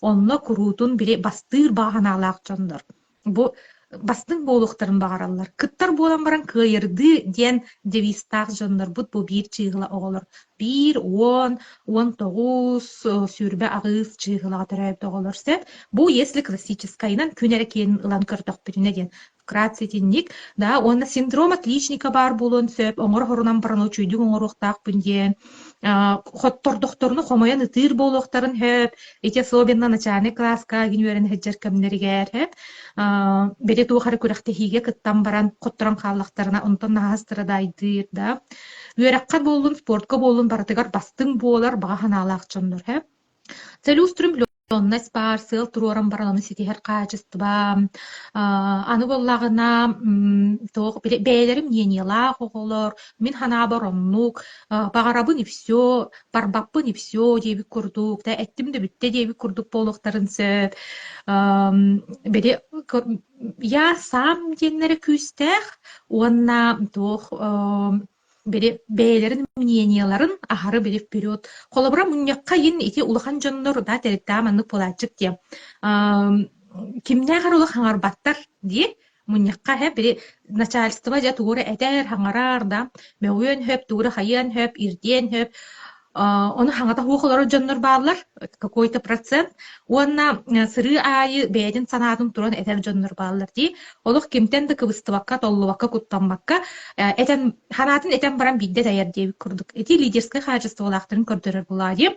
[SPEAKER 2] онно куруутун бире бастыыр бааганаалаах дьондор. Бу бастың болуохтарын багараллар. Кыттар буолан баран кыайырды диэн девистаах дьондор бут бу биир чыыгыла оҕолор. 1-10-19 сүрбэ агыс чыыгылаға төрөйбүт оҕолор сөп. Бу если классическайынан күнэре киэн ылан көрдөхпүтүнэ диэн. Вкратце тинник, да, он синдром отличника бар булон сөп, оңор хорунан баран очуйдук оңоруктаах бүнден, хоттор докторну хомоян ытыр болуктарын хөп, эти особенно начальный класска ген үйрен хэджер кемнеригер хөп, бере туухары күрәхтехиге кыттан баран хотторан халлахтарына онтон нахастыра дайдыр, да. Үйрәккат болун, спортка болун баратыгар бастың болар баганаалаах чондор хөп. Целеустремленность бар, сыл туроран бараланы сетихер качествоба, аны боллагына бээлерим ниениелаах оголор, мин ханаа ороннук, багарабын и все, барбаппын и все диэбик курдук, да, эттим да бүтте диэбик курдук болуктарын сөп, бере я сам деннере күстэх, уонна туох бери бээлерин мненияларын ахары бери вперед. Холобра муньякка ин ити улахан дьоннор да теректаа маннык полачык дия. Кимнээ харулах хаңарбаттар ди муньякка бери начальство жа тугура этер хаңарар да. Меуен хөп, тугура хайан хөп, ирден хөп. Оны хаңата хуохолору дьоннор баалар какой-то процент. Уонна сыры айы бэдин санаатын туран этер дьоннор баалар ди. Олох кимтен да кыбыстыбакка, толлубакка, куттамбакка. Ханатын этен баран бидде таяр диэбик курдук. Эти лидерское качество олахтарын көрдөрөр була ди.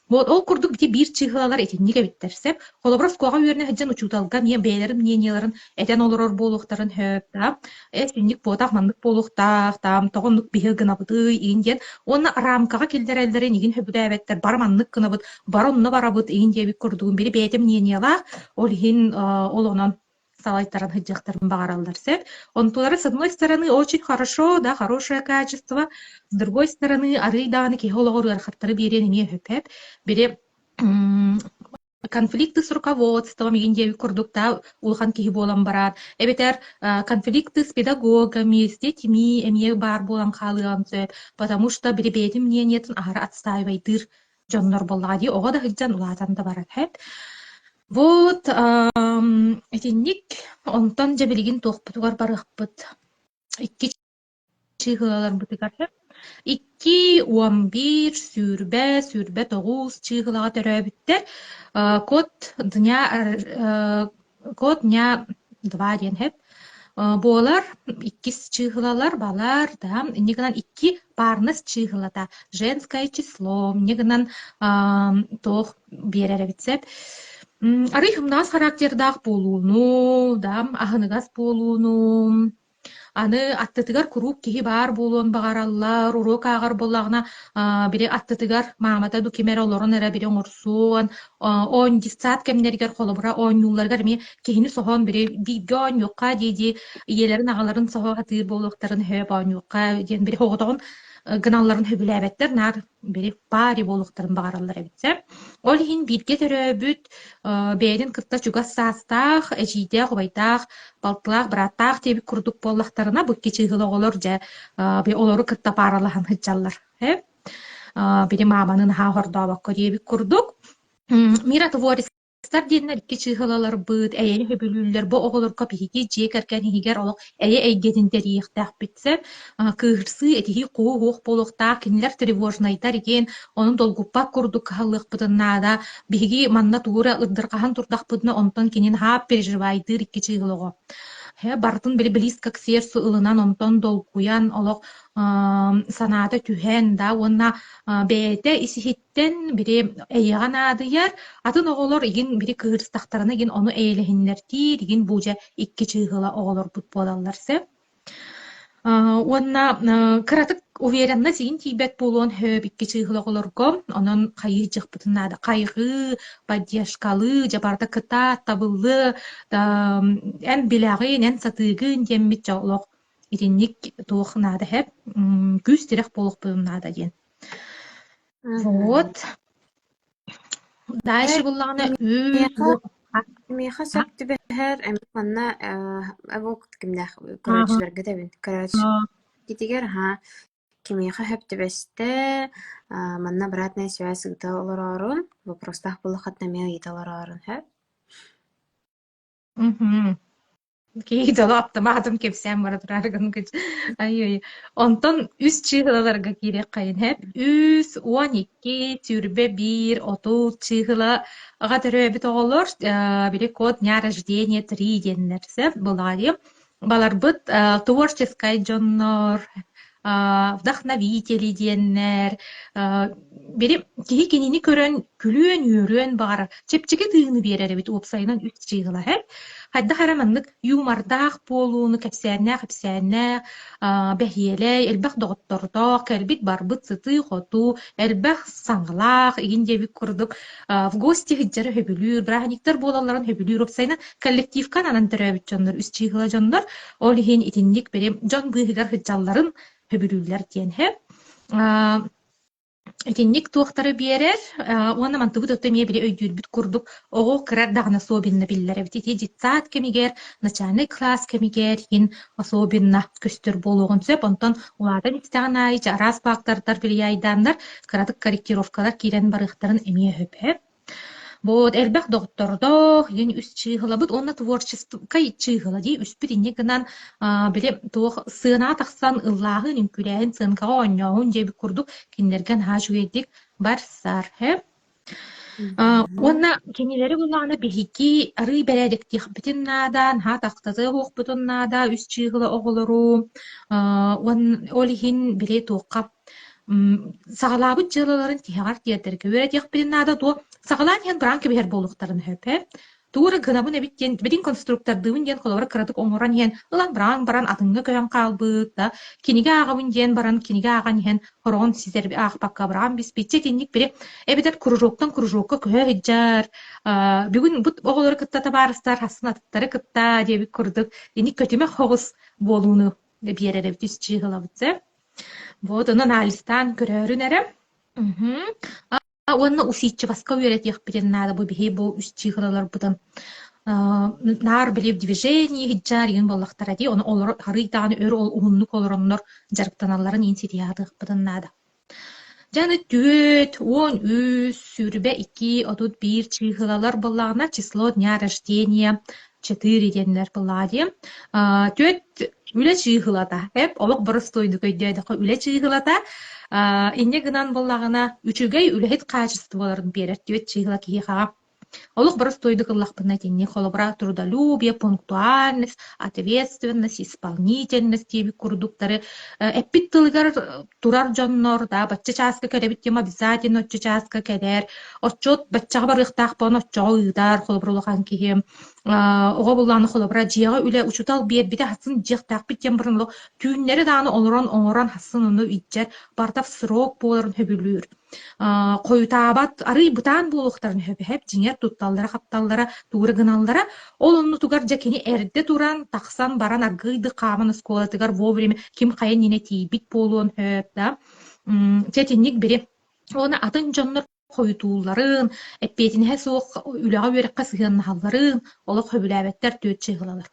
[SPEAKER 2] Вот ол курдук ди бир чыгылалар этенниге биттерсеп, холоброс куага үйөрүнө хаджан учуталга мие бээлерим ниенияларын этен олорор болуктарын хөп да. Эсинник потах мандык болуктах там тогоннук биһе гынабыты инден оны рамкага келдерелдерин игин хөбүдәбеттер бар мандык гынабыт баронно барабыт индебик курдугун бири бетим ниениялах ол хин олонон салайтаран хыджактарын багаралдар сеп. Онтулары с одной стороны очень хорошо, да, хорошее качество, с другой стороны арыйданы кехологор архаттары берен не хөпеп, бере конфликты с руководством индеви курдукта улхан кихи болан барар. Эбетер конфликты с педагогами, с детьми эмье бар болан халыган сөп, потому что бере бетим мнениетін ара отстаивайдыр жоннор боллади, оға да хыджан улатан да барат хэп. Вот, этинник онтон жабилигин тоқпутугар барықпыт. Икки чыгылалар бутыгар хэп. 2-11 сүрбе 9 чыгылага төрөбүттер. Код дня 2 ден хэп. Болар 2 чыгылалар балар, да, негынан 2 парныс чыгылата. Женское число, негынан тоқ береребитсеп. Арыйхымнаас характердах болууну, да, ахыныгас болууну, аны аттытыгар курук киһи баар болуон багараллар, урок агар боллагына бири аттытыгар маамата ду кимер олорон эре бири оңорсуон, он дисцат кемнергер холобура оңнуларгар ми киһини сохон бири бигон юкка диди иелерин агаларын сохо хатыр болуктарын хөп оңюкка диен бири хоготогон гыналларын хөбүләбеттер нар бири пари болуктарын багараллар эбитсе. Ол хин бирге төрөбүт бээрин кытта чугас саастаах, эжийдеах, убайтаах, балтылаах, бараттаах тебик курдук боллактарына букки чыгылоголор же олору кытта паралахан хыджаллар. бiri маманын ха хордообакка диэбик курдук. Миротворецтар диэннер икки чыыхалалар быт, эйени хөбүлүүллер бу оголорго биһиги дьиэ кэргэн иһигэр олох эйе эйгетинтер иихтээх битсеп, кыырсы этиһи куу хуох болохтаа кинилэр тревожнайдар иген, онун долгуппак курдук каһаллыахпытыннаада, биһиги манна тугура ырдырҕаһан турдахпытына онтон кинин хаап переживайдыыр икки чыыхалого. Бартын били близко к сердцу ылынан онтон долгуян олох санаата түһэн да уонна бэйэтэ исиһиттэн бири эйиэҕэн аадыйар атын оҕолор игин бири кыырыстахтарына игин ону эйэлэһиннэртиир игин бууча икки чыыхыла оҕолорбут буолаллар сэ. Уонна кыратык уверенна сигин тийбэт буолуон хөп икки чыыхыла оҕолорго онон хайыы дьыхпытыннаада хайгы, поддержкалы, жабарда кыта, табыллы, эн билягын, эн сатыгын диэммит жаолох итинник туох наада хэп күс тирэх болохпытын наада диэн. Вот. Дальше буллагана
[SPEAKER 1] Меха сөптү бэхэр эми манна абок кимнах көрөчүлөргө дебин көрөч китигер кимеха хөптү бэсте манна обратная связь ыта олорорун вопростах булахат намел италарарын хэ.
[SPEAKER 2] Кейдалы аптамадым кепсем бара тураргын кыч. Ай. Онтон үс чыгыларга кирек кайын хеп. Үс 12 түрбе 1 30 чыгыла ага төрөбүт оголор бири код дня рождения 3 деннерсе булари. Баларбыт творческий жоннор вдохновители деннер бери киһи кинини көрөн күлүөн үйөрүөн баар чепчеге тыыны берер бит уопсайынан үс чыгыла хеп. Хайда хараманнык юмардаах болууну кэпсээннээх бэхиэлэй элбэх доҕоттордоох кэлбит барбыт сыты хоту элбэх саңлаах игин дебик курдук в гости хыджары хөбүлүүр брахниктар буолалларын хөбүлүүр опсайна коллективкан анан төрөбүт дьоннор үс чыгыла дьоннор ол иһин итинник бери дьон быыһыгар хыджалларын хөбүлүүлэр диэн хэп. Итинник туохтары биэрэр, уонна мантыбыт өттөмие бири өйдүүрбүт курдук, оҕо кырар дагына особенно биллэр. Ити дитсаат кемигер, начальный класс кемигер, ин особенно көстөр болуғын сөп, онтон уладан итстаган айча арас бактардар били айдандар, кыратык корректировкалар кирен барыхтарын эмие хөп. Вот элбэх доҕоттордоох ин үс чыыхылабыт, онна творчество чыыхыла дии үспүт инне гынан били туох сыына тахсан ыллааһын үңкүлээһин сыынкаҕа оонньооһун диэби курдук киннерген хаажуэдик барсар хэп. Онна кинилери буллагана биһики арый бэрээдик тиэхбитин наадан ха тахтаты хуохпутун наада үс чыыхыла оҕолору ол иһин били туохха сагалаабыт дьылаларын тиһэҕар тиэрдэргэ үөрэ тиэхбитин наада туо сагалаан иһэн браан кэбиһэр буолуохтарын хөп. Тугура гынабын эбиттен бидин конструктордыбын диэн холобара кыратык оҥоран иһэн ылан браан баран атыҥҥа көһөн хаалбыт да киниге аагабын диэн баран киниге ааган иһэн хорогон сизер аахпакка браан биспитче тинник бири эбитер кружоктан кружокка көһө хыджар бүгүн бут оҕолору кыттата баарыстар хасын атыттары кытта диэбик курдук инник көтүмэ хогус буолууну биэрэрэ түс чыыхылабытse. Вот онон аалистаан көрөөрүн эрэ. Уонна усиитче баска үөретиэхпитин наада бу биһи бу үс чыыхылалар бутан наар билип движение хиджаар иген боллахтара ди оны олор харыйтааны өр ол уһуннук олороннор жарыктаналларын ин ситиаатыахпытын наада. Жаны түөт 13 сүрбе 2 отут 1 чыыхылалар боллагына число дня рождения 4 деннер буллади. Түөт үле чыыхылата эп олох боростойду көйдөйдө үле чыыхылата инне гынан боллагына үчүгэй үлэхит качестволарын берер түөт чыыхыла киһиха. Олох боростойду кыллахпына тинни холобра трудолюбие, пунктуальность, ответственность, исполнительность диэби курдуктары эппит тылыгар турар дьоннор да бачча чааска кэлебит тем обязательно отчо чааска кэлэр отчот баччага барыахтаахпон отчого ыытаар холобрулахан киһи ого буллааны холобра дьиэҕэ үлэ учутал биэрбите хасын дьиэхтаахпит тем барынло түүннери дааны олорон оҥорон хасын ону итдьэр бартап срок буоларын хөбүлүүр. Коютаабат арый бутаан буолуохтарын хөбөһөп дьиҥэр тутталлара хапталлара тугура гыналлара ол онну тугар жакини эрде туран тахсан баран аргыйды хааман оскуолатыгар вовремя ким хайын нине тиибит буолуон хөп да тетинник бири оны атын дьоннор коютууларын эппиэтинэһэ суох үлэҕэ үөрэххэ сыһыаннаһалларын олох хөбүлээбэттэр түөт чыыхылалар.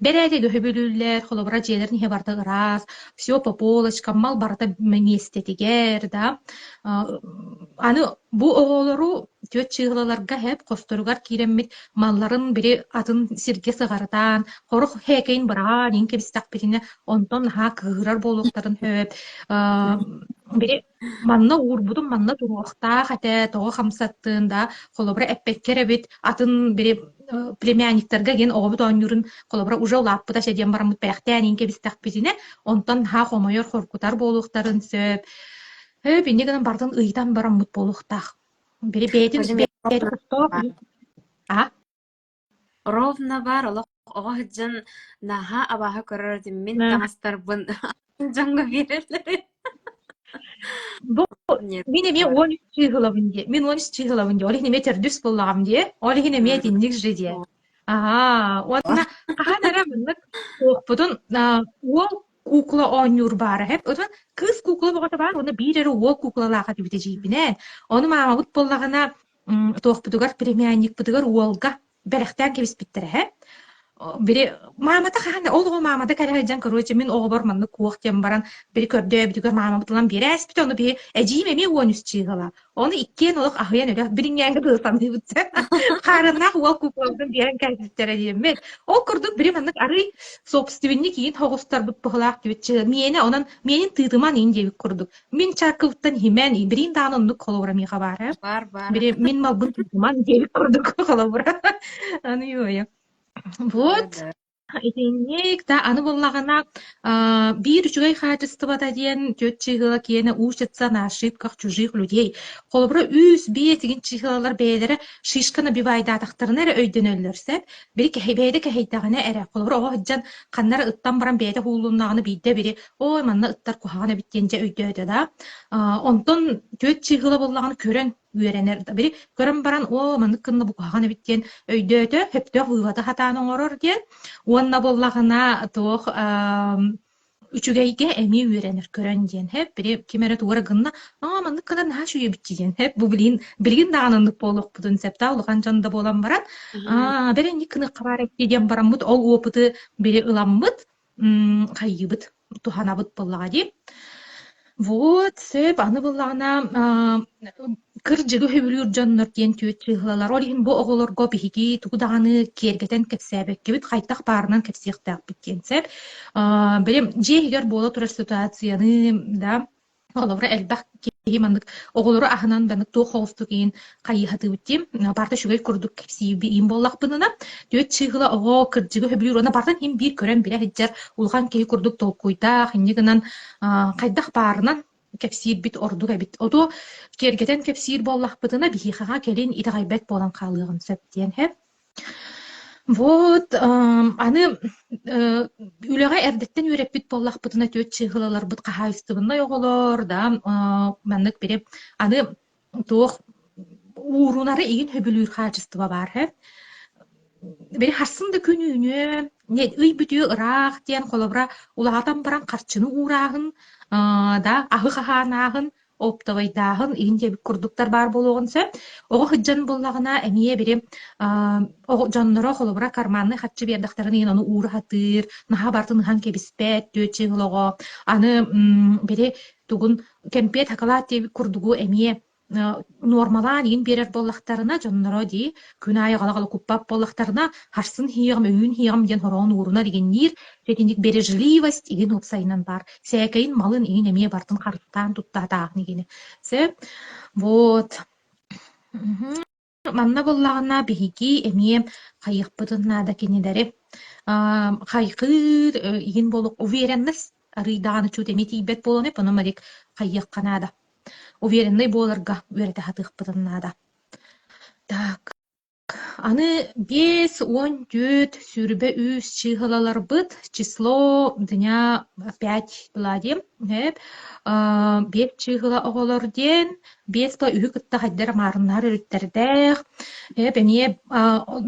[SPEAKER 2] Береге göһөбүлүллер, холобра жээлерин хе барда ырас, все по полочкам, мал барда местетигер, да. Аны бу оголору төт чыгылаларга хеп косторугар киреммит малларын бири атын сирге сыгартан, хорох хекейин бараан, ин кебистак бирине онтон ха кыгырар болуктарын хөп. Бири манна уурбутун манна туруохтаах эте тоҕо хамсаттыында холобра эппеккеребит атын бири племянниктарга ген оҕобут оонньурун холобра уже улааппыта сэдиэн бараммыт бэрэхтээн кебистахпитине онтон ха хомойор хоркутар болуктарын сөп бини гынан бардын ыйтан бараммыт болуктах бири бээтин
[SPEAKER 1] Хожим,
[SPEAKER 2] бээти кустоо а
[SPEAKER 1] ровно бар олох оҕоһуджан наһа абааһы көрөр диммин таҥастарбын дьоҥҥо биэрэлэри.
[SPEAKER 2] бу
[SPEAKER 1] Нет,
[SPEAKER 2] Мен эме 13 чыгылабын дие. Мен 13 чыгылабын дие. Олих неме тердүс боллагам дие. Олих неме тинник же дие. Онна кахан ара мыннык оқпутун ол кукла онюр бары хеп. Отон кыз кукла богота бар. Оны бир ол куклалаага дибите жийбинен. Оны маамабыт боллагана тоқпутугар премианник бутугар олга берехтен кебиспиттере хеп. Бири маамата хаана ол маамата калайжан короче мен ообор манны куохтем баран бири көрдө битүгөр мааматылан бири аспит оны би эжим эми уонус чыгала оны иккен олох ахыян өрө бириңеңге дылсан дибитсе харынак ол куклалдын биен кайситтере диеммек ол курдук бири маннык ары собственник ин хогустар бут быхлаак дибитчи мени онан менин тыдыман ин дебик курдук мен чакылттан химен бирин даанынны колобра ми хабары
[SPEAKER 1] бар.
[SPEAKER 2] бири мен малбын тыдыман дебик курдук колобра аны юя вот, итинник да аны боллагана бир үчүгэй хаажыстыбата диэн төт чыгыла киэне учатся на ошибках чужих людей. Холобра үс бие тигин чыгылалар бээлери шишкана бибайдаатактарын эре өйдөнөллөрсеп, бiri бээде кэхейдагана эре холобра оҕоһуджан ханнара ыттан баран бээде хуулуннаганы биидде бири ой манна ыттар кухагана биттенже өйдөөдө да. Онтон төт чыгыла боллаганы көрөн үөренер бiri көрөн баран о маннык кынна бу кухагана биттен өйдөөдө хөптөөх вывата хатааны оҥорор диэн уонна боллагана тоох үчүгэйге эми үөренер көрөн диэн хеп бири кимере тугара гынна маннык кыдан наха шүйө битчи диэн хеп бу билигин дааныннык болуокпутун септа улахан жанында болан баран берен никыны кабар экти диэн бараммыт ол уопыты бири ыламмыт хайыбыт туханабыт боллага ди вот сөп аны боллагана кыр жыгы хөбүлүр дьоннор диэн түөт чыылалар олихин бу оголорго биһиги тугудаганы киэргетен кепсээбеккебит хайдах баарынан кепсиэхтээх сеп билим жеигер боло турар ситуацияны да оловра элбах киһи маннык оголору ахынан баннык туу хоустук ин кайыхатыбыттим барда шүгэй курдук кепсииби ин боллахпынына түөт чыыла ого кыр жыгы хөбүлүр она бардан хим бир көрөн бире хиджар улхан киһи курдук толкуйдаах иннигынан хайдах баарынан кепсиир бит ордук эбит ото кергетен кепсиир боллахпытына бихихага келин итагайбет болан каалыгын сөптиен хеп вот аны үлэҕэ эрдеттен үөреппит боллахпытына төт чыыгалар бут кахаыстыбынна оголор да маннык бири аны туох уурунары игин хөбүлүүр хаажыстыба бар хеп бери харсын да күнүүнү не ый бүтүө ыраах диэн холобра улаатан баран харчыны уураагын да ахы хахаанаагын оптабайдаахын игин дебик курдуктар бар болуогун сөп ого хыджан боллагына эмие бири дьонноро холобра карманны хатчы биэрдахтарын игин ону уурахатыыр наха бартын ыхан кебиспэт түөчүгылого аны бири тугун кемпиэт хакалаат дебик курдугу эмие нормалаан игин берер боллахтарына дьонноро дии күн айы гала куппап боллахтарына харсын хиигам өйүн хиигам диэн хороон ууруна дигеннир сетиник бережливость игин упсайынан бар сээкейин малын игин эмие бартын харыттаан туттаатаахын игини се вот манна боллагына биһиги эмие хайыхпытыннаада кинилери хайкыр игин болук уверенность арыйдааны чут эми тийбет болон эп ону марик хайыхканаада уверенный боларга үөрэтэ хатыхпытыннаада так аны 5-10 сүрбе үс чыгалаларбыт число дня 5 бладим хеп 5 чыгала оголор ден 5 ба үһү кытта хайдар марыннар өрүттердэх хеп эмие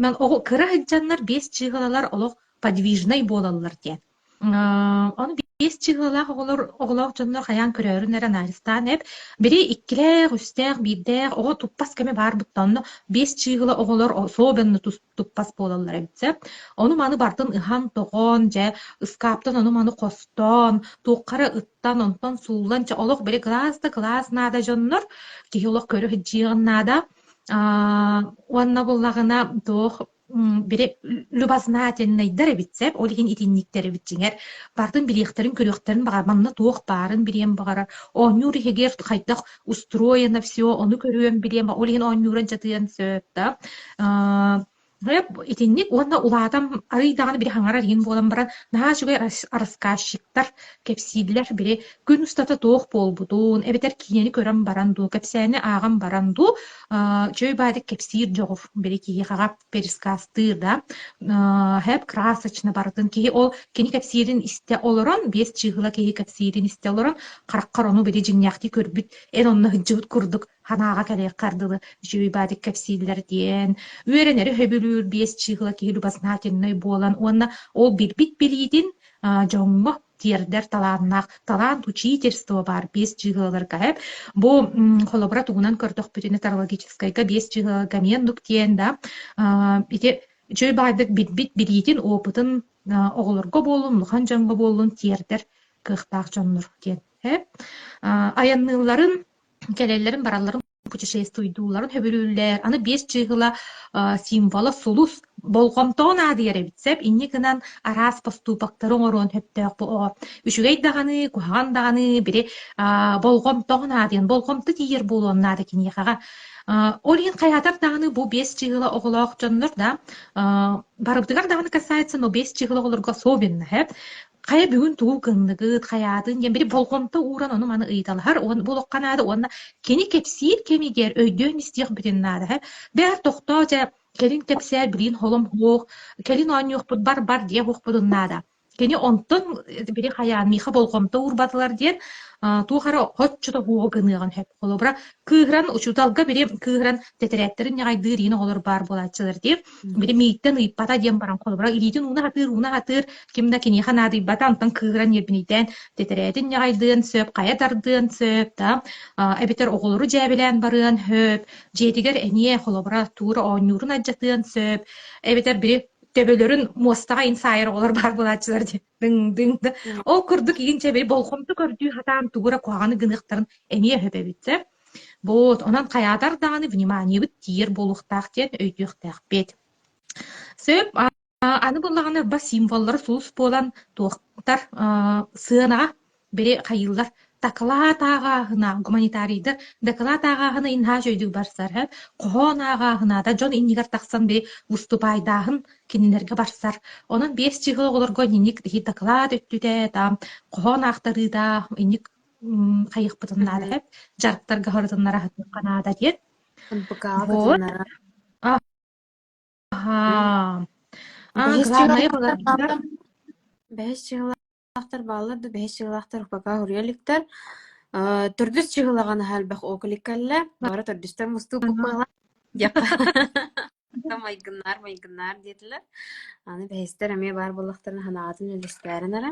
[SPEAKER 2] мен кыра хаджаннар 5 чыгалалар олох подвижный болаллар ден Onu бес чыгылах оголох дьоннор хаян көрөөрүн эрен аристан эп бiri иккилээх үстээх биирдээх ого туппас кеме баар буттанно бес чыгыла оголор особенно туппас буолаллар эбитсе ону маны бардын ыхан тогон же ыскааптан ону маны костон тууккара ыттан онтон суулан олох бери глаз наада дьоннор киһи олох көрө хыджыыгыннаада уанна буллагына туох бире любознательныйдар эбитсеп олигин итинниктер эбитчиңер бардын билиэхтерин көрүөхтерин бага манна туох баарын бириэм багара оонньуур иһигер хайдах устроено все ону көрүөм бириэм олигин оонньууран жатыан сөөптө итинник уонна улаатам арыйдаганы бири хаңара ригин буолан баран наачугай рассказчиктар кепсиилер бири күн устата туох буолбутуун эбетер кинени көрөн баранду кепсээни ааган баранду чөй баадык кепсиир жоҕур бири киһиэхаҕа перескастыыр да хэп красочно бардын киһи ол кини кепсиирин истэ олорон биэс чыыгыла киһи кепсиирин истэ олорон хараххар ону бири дьиҥñаахти көрбүт эн онно хыджыбыт курдук ханаага кэлээх кардылы чөй баадык кепсииллер диэн үөрэнери хөбүлүүр биэс чыыгыла киһи любознательный буолан уонна ол билбит билиитин жоҥҥо тиэрдер талаан учительство бар биэс чыыгылар каһэп бу холобура тугунан көрдөхпүт тарологическайга биэс чыыгыла гамиендук диэн да ити чөй баадык билбит билиитин опытын оҕолорго буолун лухан дьоҥҥо буолун тиэрдер кыахтаах дьоннор диэн аянныылларын келеллерин баралларын путешествуйдууларын хөбүлүүлэр аны биэс чыыгыла символа сулус болгомтоон аадыйар эбитсеп инни гынан араас поступактарын ороон höpтээх бу үчүгэй даганы куһаҕан даганы бири болгомтоон аадыйан болгомто тиийэр буолуоннаада киниэхаҕа олин хаятар даганы бу биэс чыыгыла оголоох дьоннор да барыбытыгар даганы касается но биэс чыыгыла оголорго особенно Хая бүгүн туу гынныгыт хаятын ден бiri болгомто ууран ону маны ыйталар болохканаада уонна кени кепсиир кемигер өйдөөн истиэх бүтүннаада бээр тохтоо же келин кепсээр билин холом хуох келин ооньуохпут бар дие хуохпутуннаада кени онтон бiri хаяан миха болгомто уурбатылар диэн туухара хоччута хуого гыныган хэп холобра кыыгран учуталга бiri кыыгран тетереттерин нягайдыыр ини олор бар болачылар дип бiri мииттен ыйппата диэн баран холобра илитин уна хатыыр кимда киниха наады ыйппата антан кыыгран ербинитен тетеретин нягайдыын сөп кая тардыын сөп да эбитер оголору жээбилээн барыан хөп жетигер эния холобра туура оонньуурун аджатыын сөп эбитер бiri төбөлөрүн мостага инсайыр олар бар булачылар дың ол курдук игинче бери болгомду көрдүү хатаан тугура куаганы гыныктарын эмие хөбөбүтсе бот онан каятар даганы внимание бит тиер болуктаак диэн өйдүөхтэхпет сөп аны буллаганы ба символлар сулус болан туохтар сыанага бери кайыллар доклад аагаахына гуманитарийдер доклад аагаахына инхаа жойдуг барсар кохон аагаахына да жон иннигер тахсан бери выступайдаахын кинилерге барсар онон биэс чыгыл оголорго инник доклад өттүтэ там кохон аахтарыда инник хайыхпытыннаада жарыктарга хорутуннара хатыкканаада диет вот главное булар
[SPEAKER 1] бэһис чыгылаахтар баалар да бэһис чыгылаахтар бака хүрүөлүктер төрдүс чыгылаганы халбах окуликкалла бара төрдүстер мустуу букмала жака майгыннар дедилер аны бэһистер эме бар булактарын ханаатын элистеринера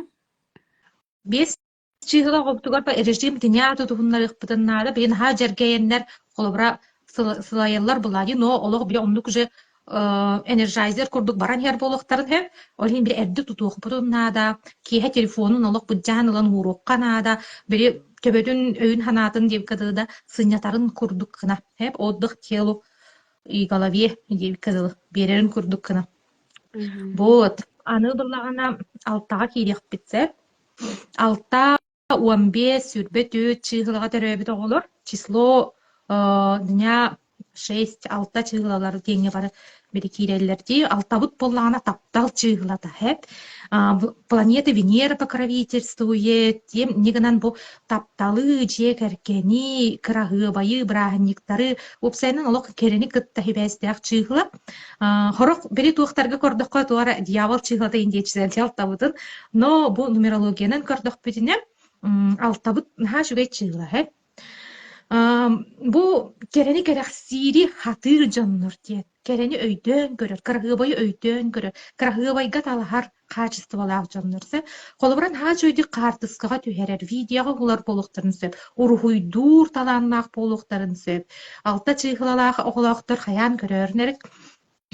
[SPEAKER 2] бес чыгыла гоптугар режим тиняату тухуннарыхпытыннаада бин ха жергейеннер холобра сылайыллар булади но олог бир оннук же энержайзер курдук баран хер болохтарын олин бир эрди тутуох бутуннаада киһэ телефонун олох буджаан ылан уурукканаада бири төбөтүн өйүн ханаатын дип кадыда сыньятарын курдук кына отдых телу и голове дип кадыл берерин курдук кына вот аны буллагана алтага кириэх битсе алта 15 сүрбөт чыгылага төрөбүт оголор число дня 6 алта чыгылалар кеңе бар бери киреллерди алтабыт боллагана таптал чыгылата планета Венера покровительствует тем нигынан бу тапталы же керкени крагыбайы брахниктары опсайнын олок керени кытта хибестяк чыгыла хорок бери туактарга кордокко туара дьявол чыгылата индечсен алтабытын но бу нумерологиянын кордокпүтүнө алтабыт ха шугай чыгыла Бу керени керексири хатыр жоннор диет. Керени өйдөн көрөр, кыргыбай өйдөн көрөр. Кыргыбайга талахар качестволаак жоннорсе. Холбуран хач өйдү картыскага түһерер. Видеого булар болуктарын сөп. Урухуйдуур таланнаак болуктарын сөп. Алта чыгылалаах оголоктор хаян көрөрнер.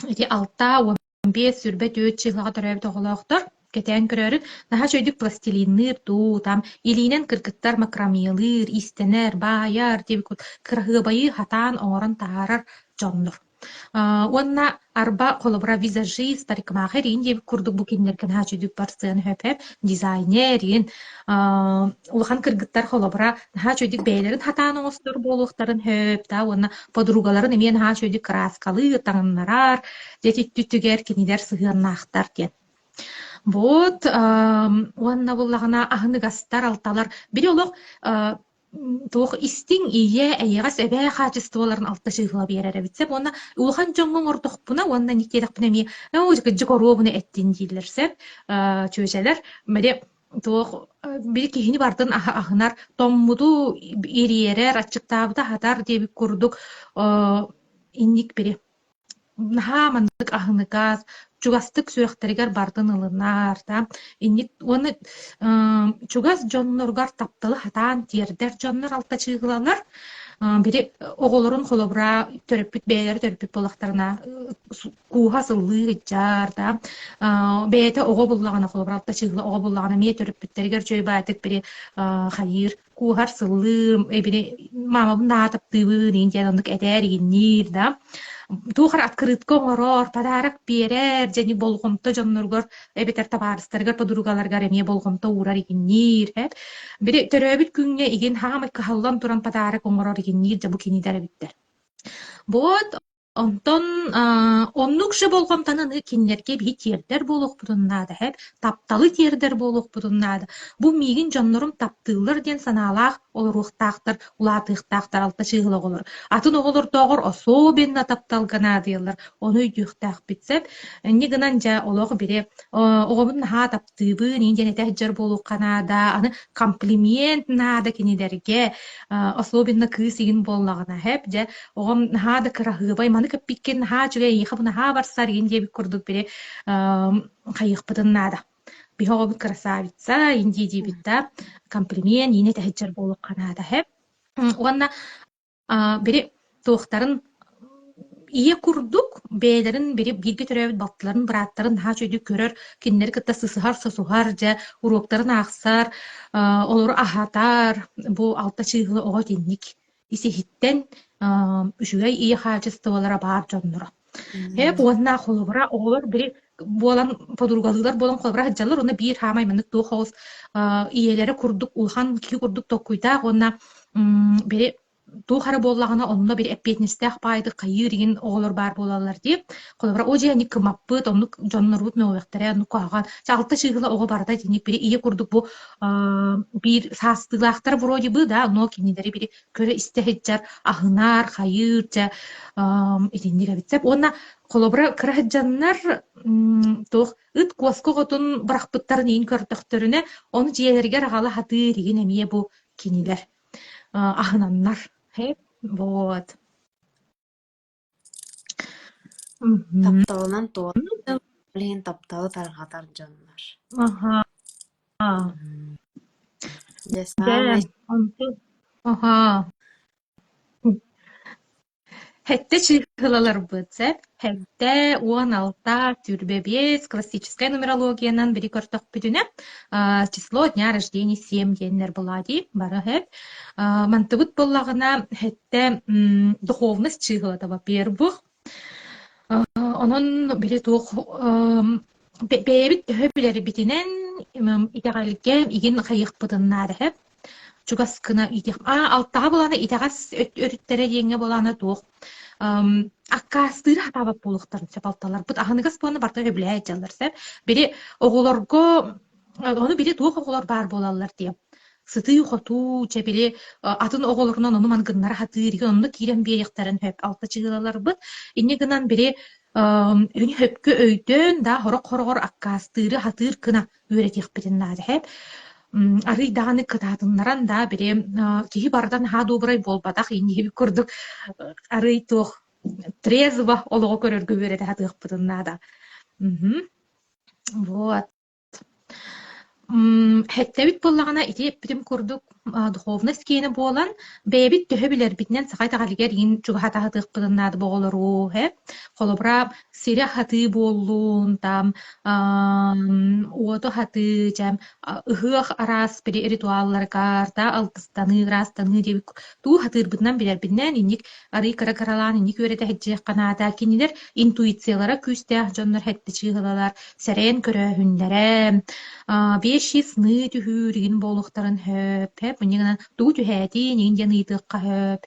[SPEAKER 2] Ити алта 15 сүрбе 4 чыгылага төрөбүт оголоктор. Кетен көрөрүн, наха чөйдүк пластилинныр туу, там, илинен кыргыттар макрамиялыр, истенер, баяр, деп кыргыбайы хатаан оңорон таарар жоннур. Уонна арба колобра визажист, парикмахерин деп курдук бу кинилерген наха чөйдүк барсын höp, дизайнерин, улахан кыргыттар колобра наха чөйдүк бэйлерин хатаан оңостор болуктарын höp, да, уонна подругаларын эмен наха чөйдүк краскалы, таңнарар, дети түттүгер кинилер сыгырнаахтар кен. Вот, уанна буллагана ахыныгастар алталар. Бири олох туох истиң ие эйгас эбэ качестволарын алта шыгыла берер битсе, уанна улхан жоңгоң ордохпуна, уанна никтерекпуна ми, жикоробуна эттин дилерсе, чөжелер, бири туох бири кихини бардын ахынар томмуду ириерер, ачыктаабыта хатар дебик курдук, инник бири. Наха мандык ахыныгас, чугастык сүрөхтәргәр бардын ылынар, да. Инник оны чугас жонноргар тапталы хатаан тиердер жоннор алта чыгылалар. Бири оголорун холобра төрөпүт бээлер төрөпүт болактарына кууга сыллыы жар, да. Бээте ого буллагана холобра алта чыгыла ого буллагана ме төрөпүттергер жөй баатык бири хайыр куугар сыллыы бири мама наатып тыбы дин жадандык этер гиннир, да. Тухар открытко оңорор, подарок берер, жени болгомто жонноргор, эбетер табарыстаргар, подругаларгар эме болгомто урар игиннир, бири төрөбүт күнгө иген хамай кахаллан туран подарок оңорор игиннир, жабу кинидер биттер. Вот, онтон, оннукшы болгомтанын кинлерге би тиердер болуқпудуннады, тапталы тиердер болуқпудуннады. Бу мигин жоннорум таптылыр ден саналаах, олоруқтақтар, улатықтақтар алта чыгылы олар. Атын оголор тоғыр особенно тапталганадыялар. Оны үйдіқтақ бітсеп, негінан жа олығы бире, оғымын ха таптыбы, ненден әтәк жар болуқанада, аны комплимент нада кинедерге, особенно кыз егін боллағына хәп, жа оғым ха да кырағыбай, маны көппиккен ха жүге ейхабына ха барсар еген дебі күрдік бире қайықпыдын нада. Бихоғыбыт красавица, инди дебітта, комплимент, ене тәхіджер болуқ қанада хәп. Оғанна бири туықтарын ие курдук, бээлерин бири бирге төрөбүт баттыларын, быраттарын ха чөйдү көрөр, киннер кытта сысыхар, сосухар, жа уроктарын ақсар, олору ахатар, бу алта чыгылы оға денник. Исехиттен үшүгэй ие качестволара бар жоннора. Уонна холобра оголор бири болан подругалылар болан холобра хаджалар, онна бир хамай мынык туу хоос иелери курдук, улхан ки курдук токкуйта, онна бири туу хара боллагана онно бир эппетнистех байды кайыр еген оголор бар болалар деп, холобра о жени кымаппыт, онну жоннорбут мөөгтөрө, онну каган, алта чыгыла ого барда деник бири ие курдук бу бир састылаактар вроде бы, да, но кинилери бири көрө истехеджар, ахынар, хайыр, жа идиндиге битсеп, онна холобра кыраджаннар тух ыт куаскоготун брахпыттарын ин көртөктөрүнө, оны жиелерге рагала хатыр еген эмие бу кинилер. Ахынаннар. Вот.
[SPEAKER 1] Тапталынан тоғын, білген тапталы тарғатар жанлар.
[SPEAKER 2] Ага. Ага. Хетте чыгылалар бытсеп, хетте 16 түрбе 5 классическая нумерологиянан бири көртөк бүтүнө число дня рождения 7 денер булади бары хеп. Мантыбыт боллагына хетте духовность чыгылата, во-первых. Онон бири тух бебит хөбүлери битинен итагалге иген кайыкпытыннары хеп. Чугаскына итек. Алттағы боланы итагас өрүттері деңе боланы туқ. Аккастыры хатабап болуқтарын сеп алталар. Бұд ағынығас боланы бартығы біләй жалар сеп. Бері оғыларғы, оны бері туық оғылар бар болалар дейм. Сыты ұқыту, бері атын оғыларынан оны маңғынлары хатыр, оны кейрен бейектарын хөп алты чығылалар бұд. Инне гынан бері өне хөпкі өйден, да, хорық-хорғыр аккастыры хатыр кына өретек бітін нады хөп. арый дааны кытаатыннаран да бире киһи бардан хаа дуубурай буолбатах инниһиби курдук арый туох трезво олоҕо көрөргө үөрэtä хатыахпытыннаада. Вот. Хэттэбит боллагана ити эппитим курдук духовность киэни буолан бэйбит төһө билэрбитинэн сахай таҕалигэр ин чугаһата хатыахпытыннаады боҕолоруу холобра сире хаты буоллуун там уото хаты жам ыһыах араас бири ритуалларгар да алтыстаны ырастаны диэбит туу хатыырбытынан билэрбитинэн инник арый кара-каралаан инник үөрэtä хэджиэхханаата кинилэр интуициялара күүстээх дьоннор хэтти чыыһылалар сэрээн көрөөһүннэрэ беши сны түһүүригин болуктарын хөп мынигынан туу түһээти нигин диэн ыйтыакка хөп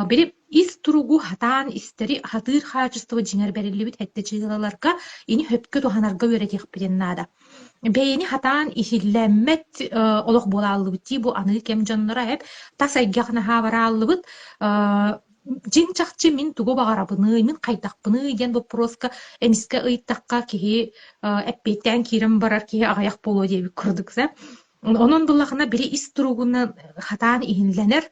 [SPEAKER 2] бери ис туругу хатаан истери хатыыр хаачыстыва жиңер бериллибит хэтте чыылаларга ини хөпкө туханарга үөретиэхпитиннаада бэйини хатаан ихиллэммэт олох буолааллыбыти бу аны кем дьоннора эп тас айгьахнаһаа барааллыбыт жин чахчы мин тугу багарабыны мин кайтакпыны диэн вопроска эмиске ыйттакка киһи эппеттен кирим барар киһи агаях болуо диэбит курдукса онон буллахана бири ис туругуна хатаан иһинленер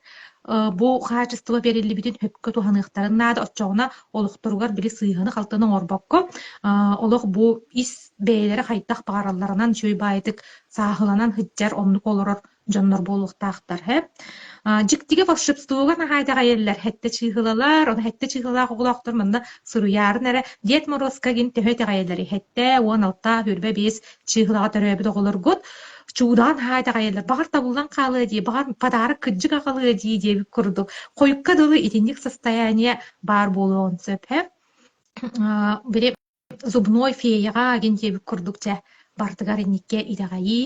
[SPEAKER 2] бу хаачыстыва бериллибитин хөпкө туханыахтарыннаада оччоҕуна олохторугар били сыыһаны халтаны оҥорбокко олох бу ис бэйэлэри хайдах багаралларынан чүй баайтык сааһыланан хыдьар оннук олорор дьоннор буолуохтаахтар дьиктиге волшебствууга нахайдаga иэллэр хэтте чыыһылалар оны хэтте чыыһылаах оҕулаахтар манна сыруйаарын эрэ Дед Морозка гин төһө таҕайэллэри хэтте уон алта хүрбэ биэс чыыһылаҕа төрөөбүт оҕолоргут чуудаан хайдаga иэллэр багар табыллан хаалыа дии багар подарок кыдьык аҕалыа дии диэбит курдук койукка дылы итинник состояние бар буолуон сөп бири зубной феяга ген диэбит курдук бартыгар инникке идэҕайи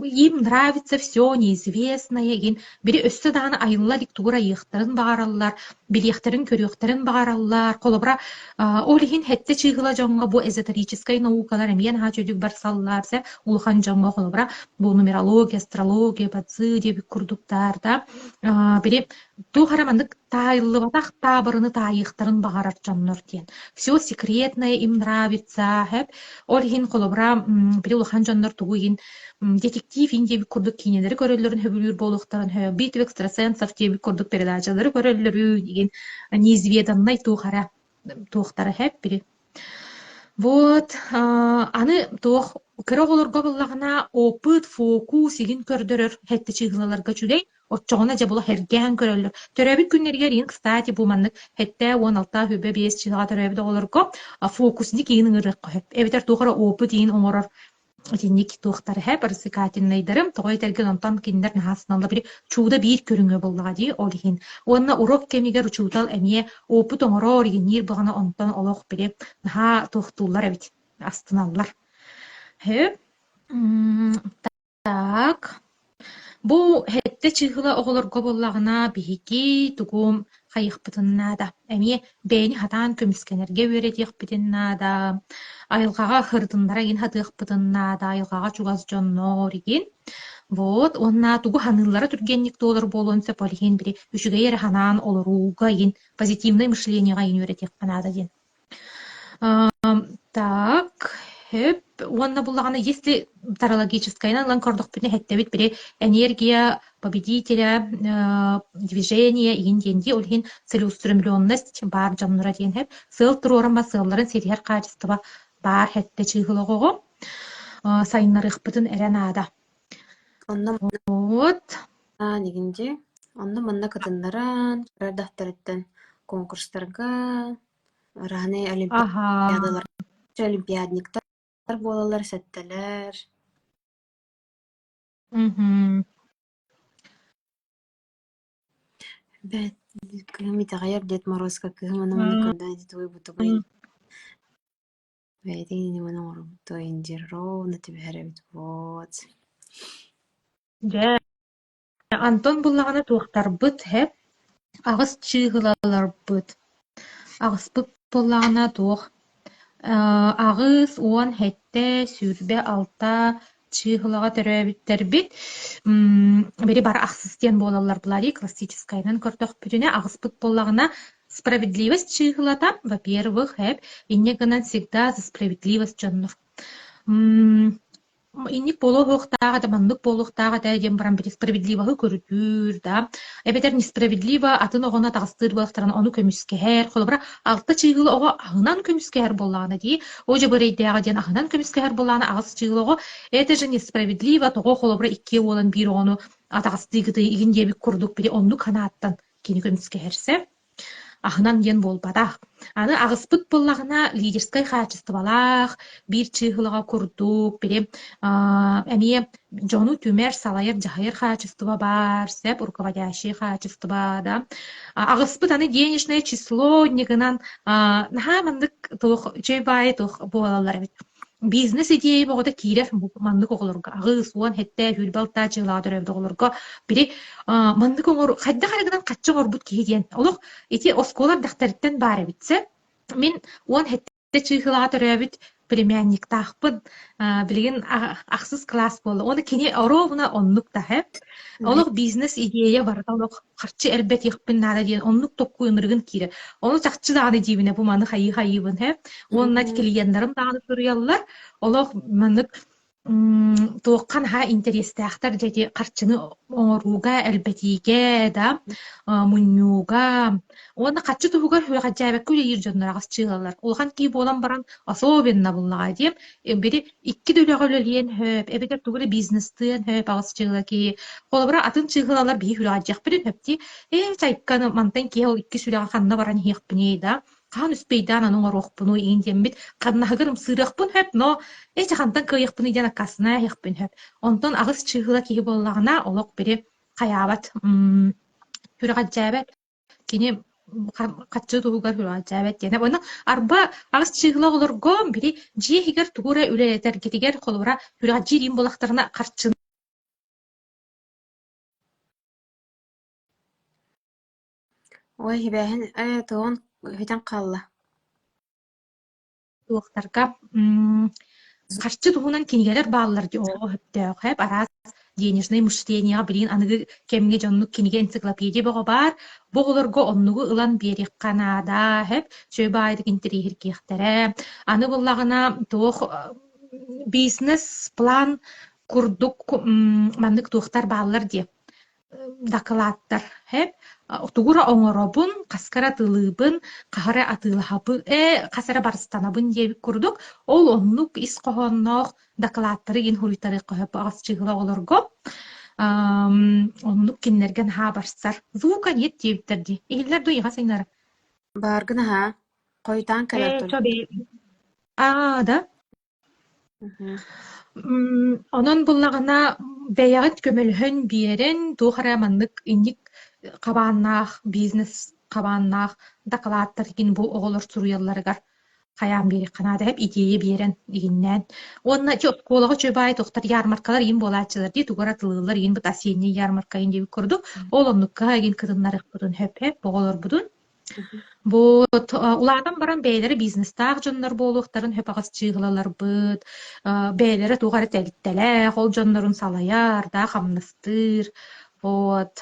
[SPEAKER 2] им нравится все неизвестное ген бири өссө даана айылларик тугура ыйыахтарын багараллар билиэхтерин көрүөхтерин багараллар холобра олиһин хэтте чыыһыла дьоҥҥо бу эзотерической наукалар эмиэн хаачөдүк барсаллар улахан дьоҥҥо холобра бу нумерология астрология бадзыы диэбит курдуктар да бири туу хараманнык таайыллыбатах таабырыны таайыахтарын багарар дьоннор диэн все секретное им нравится олиһин холобра бири улахан дьоннор тугуйин детектив диэбит курдук кинилери көрөллөрүн хөбүлүүр буолуохтарын битв экстрасенсов диэбит курдук передачалары көрөллөрү деген неизведанный туухара туохтары бири вот аны туох кыра оҕолорго буллагана опыт фокус игин көрдөрөр хэтте чыыһылаларга чүлей отчоҕуна же була herгээн көрөллөр төрөбүт күннэригэр ин кстати бу маннык хэтте уон алта хүбэ биэс чыыһыга төрөбүт оҕолорго фокусник иин ырыакка эбитер туухара опыт иин оҥорор итинник туохтары барсыкаатиннайдарым тоҕой терген онтон кинилэр наһаасналла бiri чууда биир көрүҥө буллаҕа дии олиһин уонна урок кемигэр учуутал эмиэ опыт оҥороор игинниир баҕана онтон олох бiri наһаа туохтууллар эбит астыналлар так бу хэтте чыыһыла оҕолорго буллагана биһики тугум хайыахпытыннаада эмиэ бэйни хатаан көмүскэнэргэ үөретиэхпитиннаада айылҕаҕа хырдыннара ин хатыахпытыннаада айылҕаҕа чугас дьонноор игин вот онна тугу ханыллара түргенник туолар болуон сөп олиһин бири үчүгэй эрэ ханаан олоруuга ин позитивное мышлениега ин үөретиэхпанаада диэн так уонна буллагана если тарологическая лан кордохпүтүнэ хэттебит бири энергия победителя движение игин диэнди олиһин целеустремленность бар дьоннора диэн сыл туруорамма сылларын сирихэр качествова бар хэтте чыыһылоҕоҕо сайыннарыахпытын эрэ наада вот
[SPEAKER 1] нигинди онно манна кытыннаран кырардахтарыттан конкурстарга раны олимпиадниктар буолалар сэттэлэр бэт кыһымитаҕайар Дед Морозка кыһыманы кырдан ититуой бутугай бэйдин иманы оҥорбутуойин дир ровно тибэһэрэбит вот
[SPEAKER 2] Антон буллагана туохтарбыт агыс чыыһылаларбыт агыспыт буллагана туох агыс уон хэтте сүрбэ алта чыыһылаҕа төрөөбүттербит бери бара ахсыс диэн буолаллар булари классическайынан көртөхпүтүнэ агыспыт буллагана справедливость чыыһылата во-первых инне гынан всегда за справедливость дьоннор инник полуохтаага да маннык полуохтаага да дем баран бери справедливаһы көрүтүр да. Эбетер несправедливо атын оҕона тагыстыыр балахтаран ону көмүскэһэр холобра алта чыйгыл ого агынан көмүскэһэр боллаана дии. Оже бөрейдээга диэн агынан көмүскэһэр боллаана агыс чыйгыл ого это же несправедливо того холобра икки уолан бир ону атагастыгыты игин дебик курдук бири оннук ханааттан кини көмүскэһэрсе ахынан диэн буолбатах. Аны агыспыт боллагына лидерскай хаачыстыбалаах, бир чыыхылага курдук, бири эмие жону түмер салайыр жахайыр хаачыстыба бар, сеп руководящий хаачыстыба да. Агыспыт аны денежное число негынан наха мандык тух чебай тух буолалар бит. Бизнес идея богота кирер мандык оголорга агыс уан хетте хүрбалта чыгыладыр эбд оголорга бири мандык оңор хайда харыгынан каччы горбут киһидиен олох ити осколар дахтарыттан бары битсе мен уан хетте чыгыладыр эбит племянник тахпын билген аксыз класс болду оны кини оровна оннук тахеп олох бизнес идея бар олох харчы элбет ихпин нада диен оннук токку ыныргын кире onu чакчы дагы дибине бу маны хайыбын хеп онна клиенттарым дагы сурыяллар олох манык туоккан ха интерестэхтар деди харчыны оңоруга элбетиге да муннюга оны каччы тугар хуга жабек күле иржоннар агас чыгалар улхан ки болан баран особенно буллага дием бери икки дөлөгөлөлиен хөп эбетер тугур бизнестен хөп агас чыгала ки холбара атын чыгалар би хуга жак бирин хөпти чайканы мантан ки ол икки сүлага ханна баран хиякпыни да кан үспейдан анын орохпуну индембит каннахыгырым сырыхпын хөп но чахантан кыйыкпын иден акасына хиякпын хөп онтон агыс чыгала ки боллагына олок бери хаябат хуга жабек кини каччы тугар хуга жабек дене оны арба агыс чыгала олорго бири жиһигер тугура үлелетер кетигер холбара хуга жирин болактарына карчы
[SPEAKER 1] Ой, хибэһин тоон хөтөн қалла.
[SPEAKER 2] туохтарга харчы туһунан кинигелер бааллар ди оо хөптөөх хэп араас денежное мышление билин аныгы кемге жоннук киниге энциклопедия бого бар боголорго оннугу ылан берик канада хэп чөбайдык интерихир киэхтере аны буллагына туох бизнес план курдук мандык туохтар бааллар ди докладтар хэп тугура оңоробун каскара тылыбын кахара атылахабы касара барстанабын диэбик курдук ол оннук ис кохоннох докладтары ин хуруйтары коһоп агас чыгыла олорго оннук киннерген ха барсар звука нет диэбиттерди ихиллер дуйга сайнара
[SPEAKER 1] Баргына ха, койтан кэлэптэн.
[SPEAKER 2] да онон буллагына бэйагыт көмөлһөн биэрен туухара маннык инник кабааннаах бизнес кабааннаах докладтар кин бу оголор суруялларыгар хаяан бери канада хеп идея биэрен игиннен онна осколага чөбай тохтар ярмаркалар ин болаачылар ди тугара тылылар ин бут осенний ярмарка ин деп көрдүк ол оннукка ин кытыннарык бутун хеп боголор бутун бу улаатан баран бээлери бизнестаах дьоннор буолуохтарын хөп агас чыыгылалар быт бээлери тугары телиттелээх ол дьоннорун салаяар да хамныстыр вот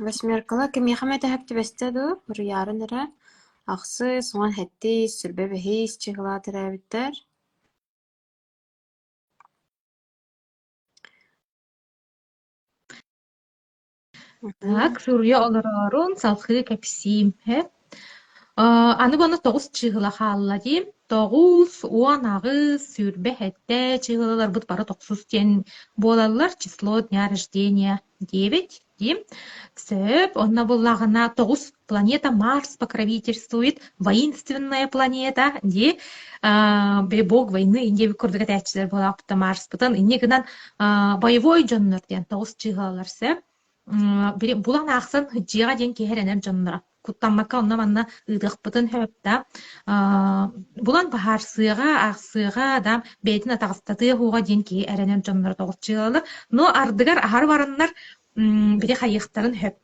[SPEAKER 1] Восьмеркала кем яхамета хэпти бестеду, рüярын эре. Ақсы, соған хәтти, сүрбе бэхейс чыгылатыр әбіттер.
[SPEAKER 2] так сурья олорорун салхы кепсим хэп аны бону 9 чыгыла хаалла дим 9 уан агыс сүрбе хетте чыгылалар бут бары 9 тен болалар число дня рождения 9 дим сөп онна буллагына 9 планета Марс покровительствует воинственная планета ди бог войны инде көрдүгө тәчилер болапты Марс бутан иннегинен боевой жоннор ден 9 чыгалар сөп булан аксын хыджыга ден кехеренер жоннора куттаммакка онна манна ыдыкпытын хөпта булан бахарсыга аксыга да бетин атагыстаты хуга ден ки эренер жоннора 9 чыгалар но ардыгар ахар бараннар бири хайыктарын хөп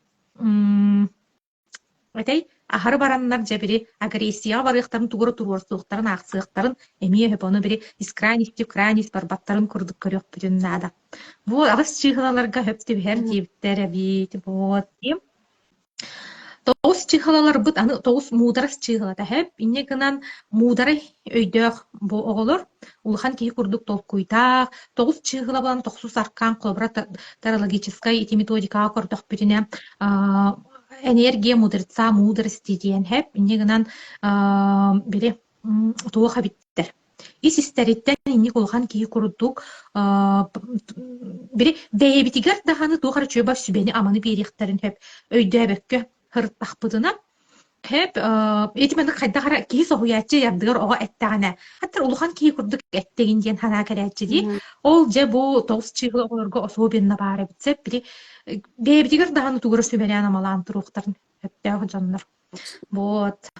[SPEAKER 2] этэй ахар бараннар же бири агрессияга барыктарын тугуру туруорсуктарын аксыктарын эмие хөп ону бири из крайности в крайность барбаттарын курдук көрөк бүтүннада бу агыс чыгаларга хөп тибер дибитер бит вот Тоғыз чихалалар быт, аны тоғыз мударас чихалата хэп. Инне гынан мударай өйдөөх бу оголор. Улахан кии курдук толкуйтаах. Тоғыз чихала балан тоқсус аркан колбра тарологическая ити методика кордох бүтүнэ энергия мудырца мударас диен хэп. Инне гынан бири туоха биттер. Ис истериттен инник улахан кии курдук бири бэйбитигер даханы туохар чөбө сүбени аманы берихтерин хэп. Өйдөбөккө хырттахпытына хеп этимен кайдагара кии соһуячы ярдыгар ого эттагана хаттар улухан кии курдук эттеген диен хана керечи ди ол же бу тоғыз чыгыл олорго особенно бары битсеп бири бебдигер даганы тугура сөбелен амалан туруктарын эттег жаннар вот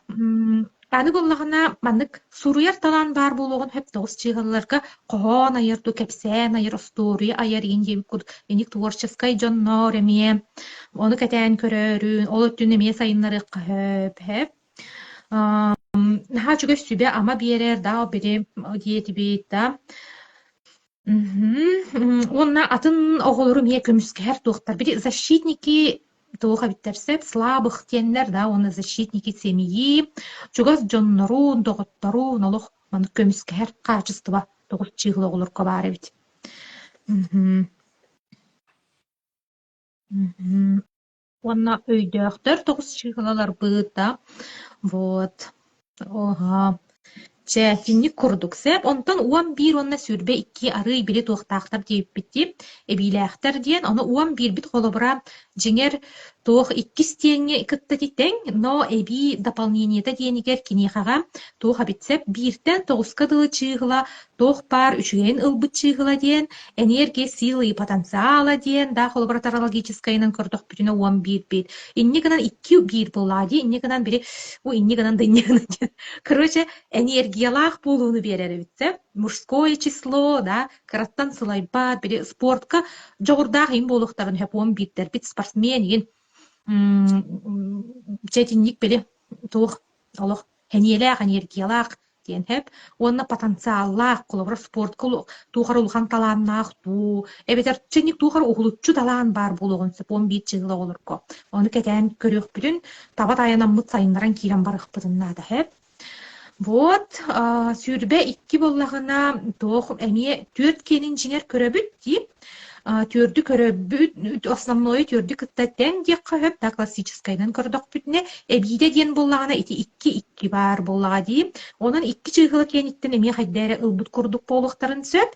[SPEAKER 2] аны боллагана маннык суруяр талан бар болгон хеп тоғыз чыгылларга коон айырту кепсен айыр стори айыр инде куд эник творческой жоннор эме onu keten körörün, olu tünemiye sayınları hep. Naha çok sübe ama bir yer daha biri diyeti bir da. Onlar atın oğulları miye kömüsker doktor. Biri защитники тоха биттерсеп слабых тенлер да, оны защитники семьи. Чугас жоннорун, доготторун, олох маны көмүскер качество тогуз чыгыл оголор кабары бит. Онна өйдөктөр тоғыз чыгалалар быта. Вот. Оха. Чәтинни курдук сеп. Онтан уам бир онна сүрбе 2 ары бири туақтақтар дейіп бітті. Эбиләқтар дейін. Оны уам бир бит холобыра жеңер туох 2 стеңе кытта титен, но эби дополнениета дейінігер кенехаға туоха битсеп биртен 9 кадылы чыгыла, туох пар үчүген ылбыт чыгыла дейін, энергия, силы и потенциала дейін, да холобыра тарологическайынан көрдөх бүтүнө уам бир бит. Инне гынан 2 бир была дейін, инне гынан бири, инне гынан да инне гынан дейін. Короче, энергиялах болуыны берері битсеп, мужское число, да, караттан сылайбат, бири спортка жоғырдақ ин болуқтарын хеп уам биттер, бит спортсмен ин жетинник бели туох олох хенелах энергиялах диен хеп онна потенциаллах колобра спорт туухар улхан талааннаах туу эбетер ченник туухар ухулуччу талаан бар болгон сепон бит чыгыла олорко оны кетен көрөк бүтүн таба таянаммыт сайындаран кирен барыхпытынна да хеп вот сүрбе 2 боллагына тоох эми 4 кенин жиңер көрөбүт ди Твердый көрөбүт основной твердый кыттаттен дек кыһып да классическайдан көрдөх бүтүнө эбиде ден боллагана ити 2 бар боллага ди онан 2 чыгыла кениттен эми хайдары ылбыт курдук болуктарын сөп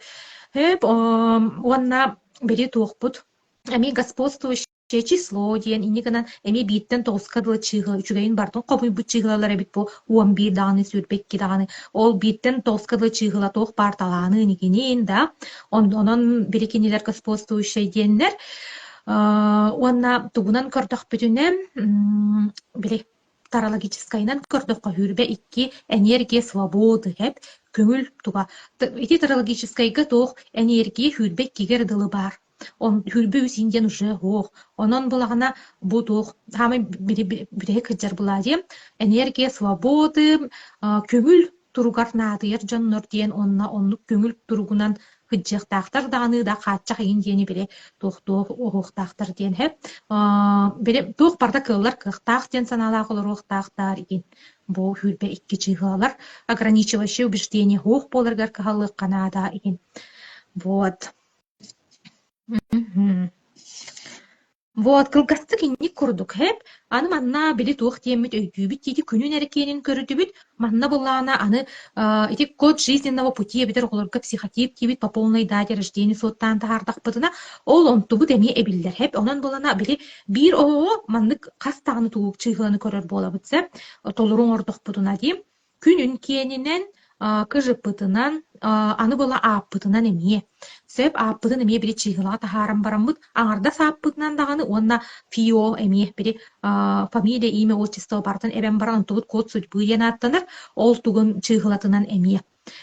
[SPEAKER 2] хеп онна бери туокпут эми господствующее число диен инигынан эми биттен 9 кадылы чыгыла үчүгейин бардын кобуйбут чыгылалар эбит бу 11 даганы сүрбекки даганы ол биттен 9 кадылы чыгыла тоох барталааны нигинин да онон бирикинилер господствующий диеннер онна тугунан көрдөх бүтүнө бири тарологическайнан көрдөхкө хүрбе 2 энергия свободы хеп көңүл туга ити тарологическайга тоох энергия хүрбек кигер дылы бар он хүрбү синден уже ох онон булагана бу туох хамы бири кыжар булади энергия свободы көңүл туругар наатыер жоннор диен онна оннук көңүл туругунан кыжжактактар даганы да качак индиени бири туох охтактар диен хеп бири туох барда кыллар кыктак диен саналаак олор охтактар иген бу хүрбе 2 чыгалар ограничивающее убеждение ох боларгар кахалык канада иген вот Вот, кылгастык инник курдук хеп, аны манна били туох тиеммит өйдүүбүт тиди күнүн эрекенин көрүтүбүт, манна боллаана аны эти код жизненного пути битер олорга психотип тибит по полной дате рождения соттан тахардакпытына ол онтубут эми эбиллер хеп, онон боллана били бир маннык кастаганы туук чыгыланы көрөр болабыт сеп, толуруң ордокпутуна дим, күнүн кенинен кыжыппытынан аны бола ааппытынан эмие. Сөп ааппытын эмие бири чыгылага тахарам барамбыт, аңарда сааппытынан даганы онна фио эмие бири фамилия, имя, отчество бартын эбен баран тубут код судьбы диен аттаныр, ол тугун чыгылатынан эмие.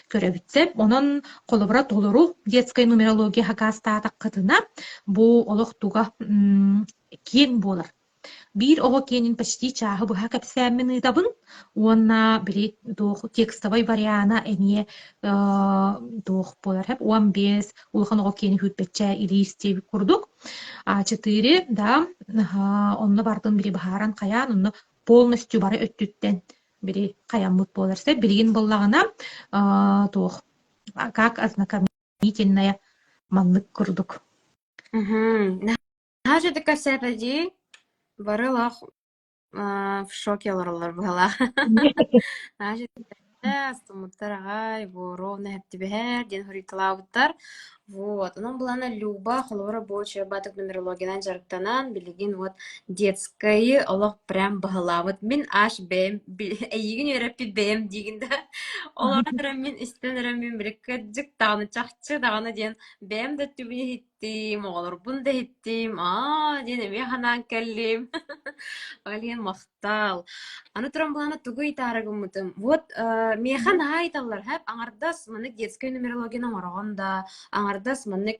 [SPEAKER 2] Көрөбүтсеп, онон колобура толору детская нумерология хакастаатак кытына бу олох туга кийин болар. Bir оҕо киэнин почти чааһы быһа кэпсээммин ыытабын, уонна били туох текстовой вариана эмиэ туох болар хэп 15 улахан оҕо киэни хүтпэччээ илиис диэбит курдук. А4 да онно бардын бiri баһааран хайаан онно полностью бары өттүттен бiri хаяммыт боларса билигин боллагына туох как ознакомительная маннык курдук.
[SPEAKER 1] Наша такая сәпәди барылах в шоке оларлар бала. Наша стоматтарагай ровно хэптибэхэр ден хуриталаабыттар. Вот, онон булана Люба, холора боча батык нумерологиядан жарыктанан, билигин вот детскайы олох прям багалабыт. Мен аш бэм, эйигин өрөппи бэм дигинда. Олар мен истенерем мен биликкэджик тағаны чахчы тағаны ден бэм да түбіне хиттим, олар бунда хиттим, ден эме ханан кәллим. Алien мақтал. Аны туран булана тугуй тарыгымытым. Вот, механ айталар хэп, аңардас манык детскай нумерологиядан орағанда, аңардас маннык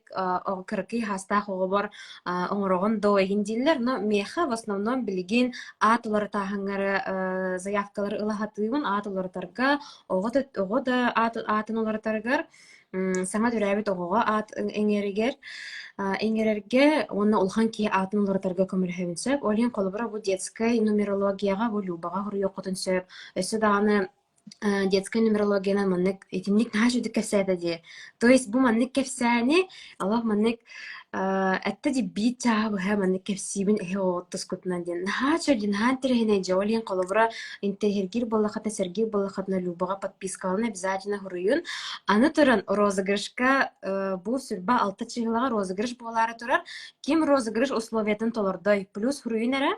[SPEAKER 1] кыркый хастах оғобор оңорогон доойгин диллер, но меха в основном билигин атылары тахаңары заявкалары ылахатыйбын, атылары тарга, оғы да атын олары таргар, саңа дүрәбит оғуға ат эңерерге, онна улхан ки атын олары тарга көмірхебін сөп, олин қолыбыра bu детскай нумерологияға, bu любаға хұры йоқытын сөп, өсі дағаны детская нумерология маннык этимник наш үдік кәпсәді де. То есть бұл маннык кәпсәне, Аллах маннык әтті де бит жағы бұға маннык кәпсейбін әйе оғыттыз күтінен ден. Наш өдін хан тірігіне жауылен қолыбыра интерхергер болақатна, сергер болақатна любаға подпискалын обязательно хұрыйын. Аны тұран розыгрышқа бұл сүрба 6 чығылаға розыгрыш болары тұрар. Кем розыгрыш условиятын толырдай. Плюс хұрыйын әрі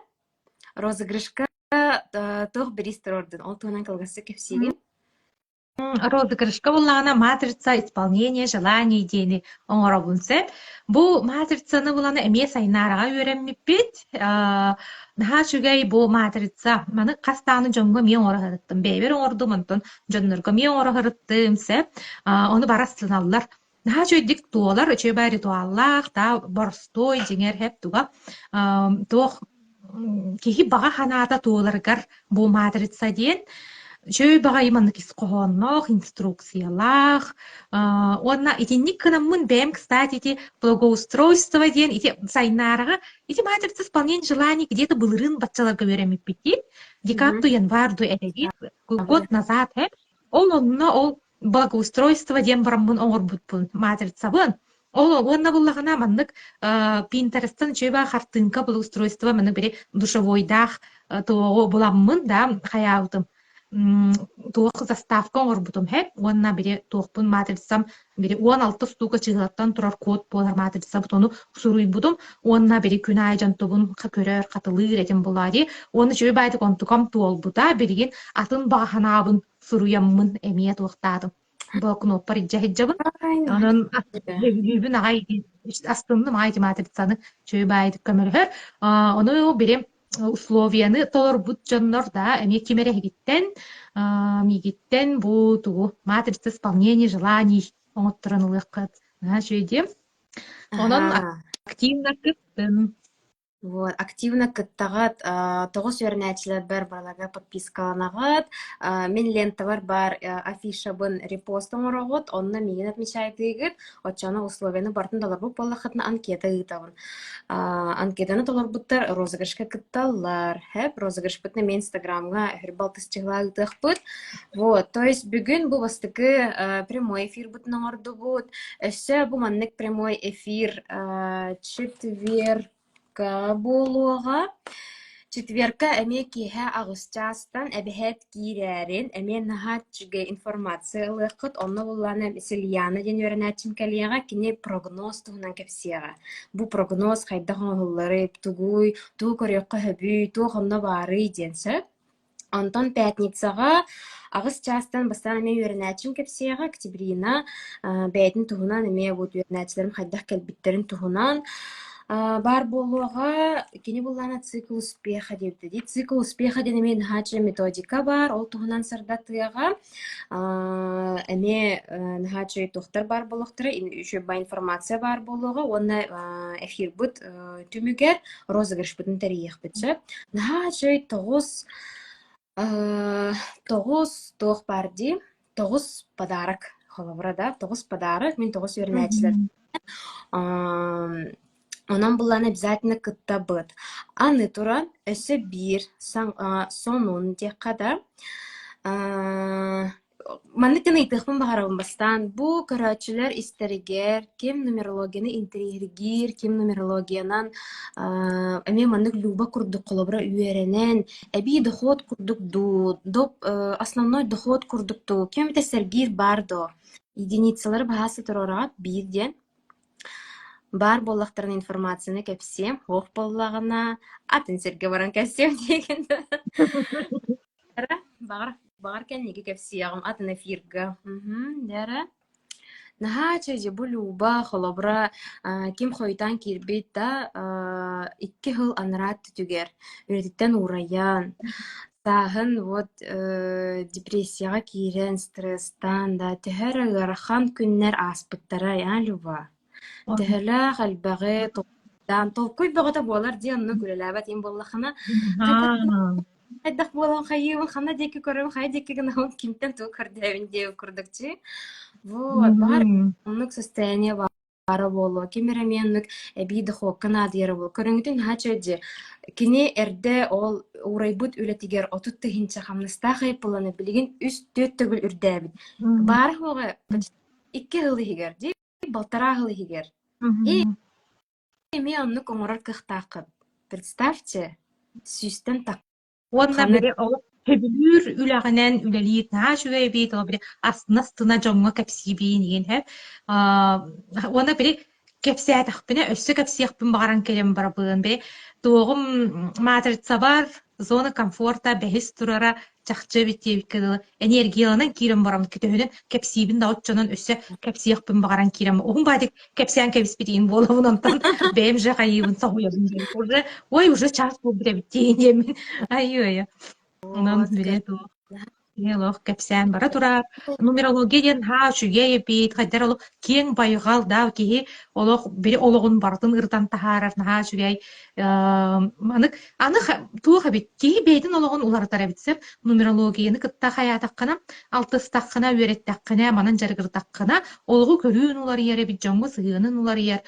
[SPEAKER 1] розыгрышқа тоқ бірістір ордын. Ол туғынан калғасы кепсеген.
[SPEAKER 2] Розыгрышка буллана матрица исполнения желаний дени оңоробунсе. Бу матрицаны булана эме сайнарага үйренмеппит. Наха чугай бу матрица маны кастаны жоңго мен оңорохырыттым. Бейбер оңордум онтон жоннорго мен оңорохырыттымсе. Оны барастыналлар. Наха чуйдик туолар, өчөй бай ритуаллах, та борстой, жеңер хеп туга. Тоқ кихи бага ханата туоларгар бу матрица ден. Чөй бага иманнык исқоғоннох, инструкциялах. Онна итинник кынаммын бэм, кстати, ити благоустройство ден, ити сайнарага, ити матрица исполнения желаний где-то былырын батчаларга веремиппити. Декабрь, январь, эдеди, год назад, ол благоустройство ден бараммын оңорбутпун матрица бын. Онна буллагана маннык Pinterest'ten чөй бага хартынка благоустройство маннык бири душевойдах тоого буламмын да хаяутым. Туох заставка оңорбутум хэп, онна бири туохпун матрицам, бири 16 стука чыгылаттан турар код болар матрица бутону суруйбутум, онна бири күн айжан тобун көрөр катылыр этим булари, оны чөй байдык онтукам туолбута, биригин атын багаханабын суруяммын эмие туохтадым. Бұл кноппар иджахиджабын, онын үйбін ағай астынным айти матрицаны чөй байдык көмөрөр, оны бири условияны толор бут жоннор да эме кимерехигиттен мигиттен бу тугу матрица исполнения желаний оңоттуранылыккат жүйдем онон активно кыттын.
[SPEAKER 1] Вот, активно кыттагат тогус өрнәчләр барларга подпискаланагат. Мен ленталар бар афишабын репостың орогот, онны миген отмечайтыгыт, отчаны условияны бартын долар бу боллахатна анкета ыйтабын. Анкетаны долар буттар розыгрышка кытталлар. Хэп розыгрыш бутны мен Инстаграмга хербалтыс чыгла ыйтыхпыт. Вот, то есть бүгүн бу бастыкы прямой эфир бутның орду бут. Эссе бу маннык прямой эфир четверка эме киһэ агыстастан эбиһэт киирээрин эме наһаат чүгэ информация ылыаххыт онно буллана Сильяна ден өрэнээчим кэлиэҕэ кини прогноз туһунан кэпсиэҕэ. Бу прогноз хайдах оҥоһуллары тугуй, туу көрүөххэ хөбүй, туу хонно баарый диэнсэ. Онтон пятницаға агыс частан бастан эме өрэнээчим кэпсиэҕэ Октябрина бэйэтин туһунан эме бут өрэнээчилэрим хайдах кэлбиттерин туһунан Бар болуға кені болана цикл успеха депті. Цикл успеха денемен хачы методика бар, ол туғынан сырдатыға. Әме нахачы тоқтар бар болуқтыры, үші ба информация бар болуға, онна эфир бұд түмігер, розыгрыш бұдын тәрейек бітші. Нахачы тоғыз барды, тоғыз подарок холоврада, тоғыз подарок, мен тоғыз өрнәчілер. Онан булланы обязательно кытта быт. Аны тура өсі бир сонун теккада. Манныкын ыйтықпын бағарабын бастан. Бу көрәчілер истеригер, кем нумерологияны интерьергир, кем нумерологиянан әме маннык люба курдук қолыбыра үйеренен, әбі доход курдук ду, основной доход курдук ду, кем тесергир бардо. Единицалары бағасы тұрораға бірден. Бар боллақтарын информацияны кәпсем, оқ боллағына, атын серге баран кәпсем дегенді. Бағар кәнеге кәпсияғым, атын эфирға. Дәрі. Наға чәже бұл ұба, қолабыра, кем қойтан кербет да, 2 хыл анырат түтігер, үрететтен ураян. Сағын депрессияға кейрен, стресстан да, түхәрі ғархан күннер аспыттара, ян люба. Тәһәлә қалбағы тоқтан, толкой бағыта болар дейінні күлеләбәт ең боллақына. Қайдақ болан қайыуын, қана декі көрім, қай декі гынауын кемтен тұғы көрдәуін деу күрдікчі. Бағар онлық состояние бары болу, кемеременлік әбейді хоқына дейірі бол. Көріңгітін хачады, кені әрді ол урайбыт үлетігер отутты хинча қамныста қайпыланы білген үст төт түгіл үрдәбіт. Бар хоғы 2 ғылы хигер, балтара ғылы хигер. Эми онны коңорор кыхтакып. Представьте, сүстен так.
[SPEAKER 2] Онна бире ол хөбүлүр үләгенен үләлиет на шугай бит ол бире астына жоңга кепсибин деген хәп. Онна бире кепсә тахпына өссө кепсиякпын баран келем барабын бире тоғым матрица бар, зона комфорта бәхис турара чакчы битебиккә энергияланан кирем барам көтөһөнө кепсибин да отчонон өссө кепсиякпын баран кирем. Огын бадик кепсән кепспирин болабындан бәем жагайыбын сагыябын. Уже час бу бире битен. Айой. Онан бире то. Елох кепсән бара тура нумерологияден ха шугай бит хаддар ол кең байгал да ки олох бире ологун бартын ырдан тахарар ха шугай манык аны туга бит ки бейдин ологун улартара битсеп нумерологияны кытта хаятаккана алтыстаккана үөреттаккана манан жаргыртаккана олгу көрүүн улар яре бит жоңго сыгынын улар яр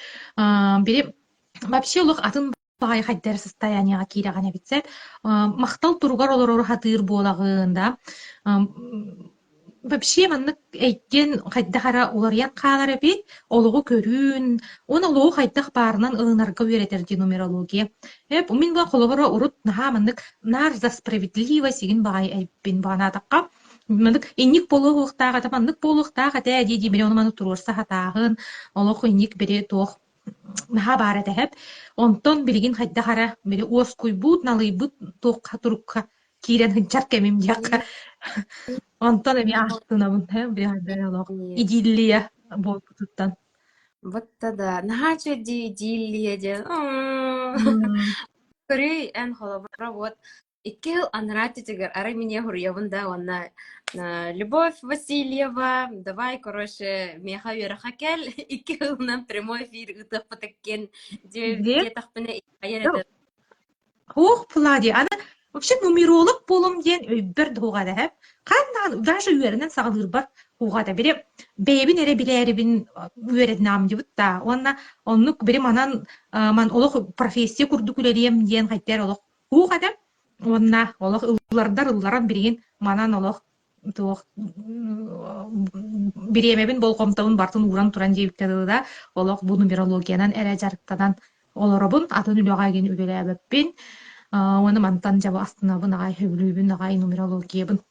[SPEAKER 2] бире вообще олох атын Багай хаддар состояниега кирагана битсеп, мактал тургар олорор хатыр болагында. Вообще маннык эйген хаддахара уларян калары бит, олугу көрүүн, он олугу хаддах барынан ылынарга үйрөтер нумерология. Мин ба колобора урут наха маннык нар за справедливость деген багай айбин банатакка. Маннык инник болугтага да маннык болугтага да диди бире onu турурса хатагын, олугу инник бире тох наха бары тәһәп, онтон билигин хаддахара бире уос куйбут налыйбут тоққа турукка кирен хынчар кемим дияққа. Онтон эми ақтынабын, бире хаддахалақ идиллия болбутуттан.
[SPEAKER 1] Вот да. Нахача идиллия де. Көрей ән холобра вот. 2 жыл анрати тегер, ары меня хуруябында онна Любовь Васильева, давай, короче, меха верха кел, 2 жылынан прямой эфир ытық пытыккен, де тақпыны айыр
[SPEAKER 2] Хух, Плади, ана вообще нумеролог болом ден өйбір доғада әп. Қаннан, даже үйерінен сағылыр бар хуғада. Бере бейбін әрі білерібін үйерін нам дебіт та. Онны бере манан олық профессия күрді күлерем ден қайттер олық хуғада. Онна олық ыллардан берген манан олық биремебин бол комтабын бартын уран туран жебиктеді да олық бұл нумерологиянан әрі жарықтадан оларабын атын үліға ген үлеләбіппен оны мантан жабы астынабын ағай хөбілібін ағай нумерологиябын.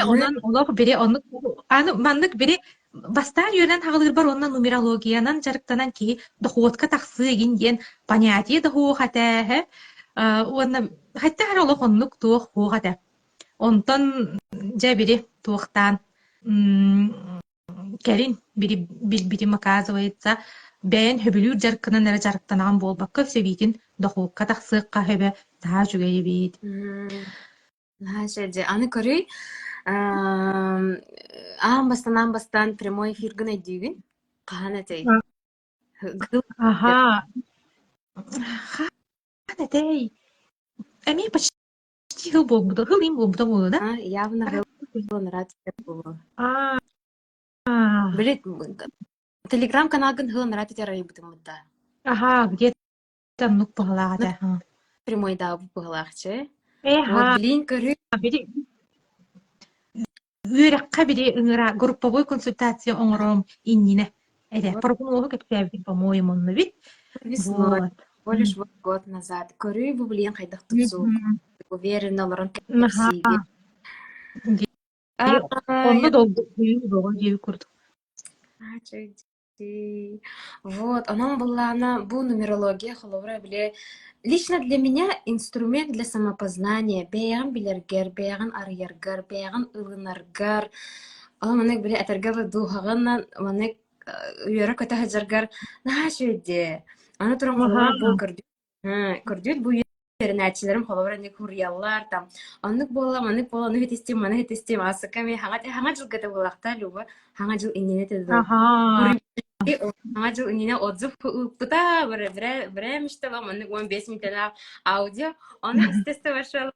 [SPEAKER 2] Онан олық бере мандық бере бастан үйерінен тағылыр бар онна нумерологиянан жарықтанан ки дұқуатқа тақсы еген ден понятие дұқуы қата Уанна хатта хара олох оннук туох хугата. Онтон жа бири туохтан келин бири оказывается бәйін хөбүлүр жаркынан әрі жарықтанаған болбаққа сөбейтін доқуыққа тақсыққа хөбе таға жүгә ебейд.
[SPEAKER 1] Хашаджи, аны көрүй, аан бастан прямой эфир гына дүйгін, қахан әтей.
[SPEAKER 2] Аха. Ханатей. Әме почти хыл болбуда, хыл ин болбуда болу да?
[SPEAKER 1] Явно хылын рад болу.
[SPEAKER 2] А.
[SPEAKER 1] Білет, телеграм-каналгын хылын рад етер айбытым мұдда.
[SPEAKER 2] Аха, где-то нук пағалағада.
[SPEAKER 1] Прямойда бұғылақчы.
[SPEAKER 2] Эха.
[SPEAKER 1] Вот, білейін көрүй.
[SPEAKER 2] Үйрәккә бире ыңыра групповой консультация оңором иннине. Эде, пропонуолу кепсәбит, по-моему, бит.
[SPEAKER 1] Весной, лишь год назад. Көрүй бұл білейін қайдақ тұпсу. Уверен, оларын кәпсиге.
[SPEAKER 2] Онда долго жеу көрдік.
[SPEAKER 1] Вот, анан была бу нумерология, холовра биле. Лично для меня инструмент для самопознания. Бәян билергер, бәян арьергер, бәян ылынаргар. Ала манек биле атергалы духаганнан манек үйөрө көтө хаджаргар. Нахашуйде. Аны туран холовра бу көрдүт бу Пернәчиләрем холовра не курьяллар там. Аннык бола, манык бола, ну хетестим, маны хетестим. Асыками хаңа жыл гыта булакта люба. Хаңа жыл иннене теді. Хаңа жыл иннене отзыв пыта бірәміштіла, манык 15 минутена аудио. Оны істесті башал.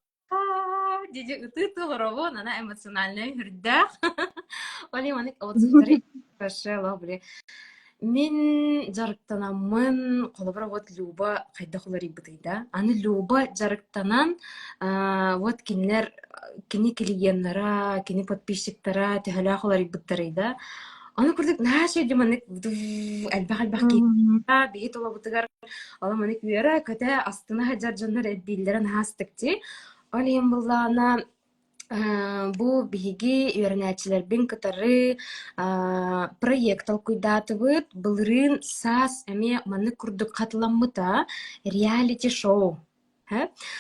[SPEAKER 1] Деде ыты тұлырову, нана эмоциональный хүрдәк. Оли манык отзывтары башал, біле. Мен жарықтанамын, қолыбыра вот Люба қайда қолар ебітейді. Аны Люба жарықтанан, вот кені клиенттара, кені подписчиктара, тәхәлі қолар ебіттарайды. Аны көрдік, нәші өйдем, аны әлбәқ кейтті, бейт ола бұтығар, ала маны көйері, көті астына хаджар жандар әдбейлерін хастықти. Алы ем бұлла ана бу биһиги үйренәчилербин кытары проект алкуйдатыбыт былырын сас эме маны курдук катыламмыта реалити шоу.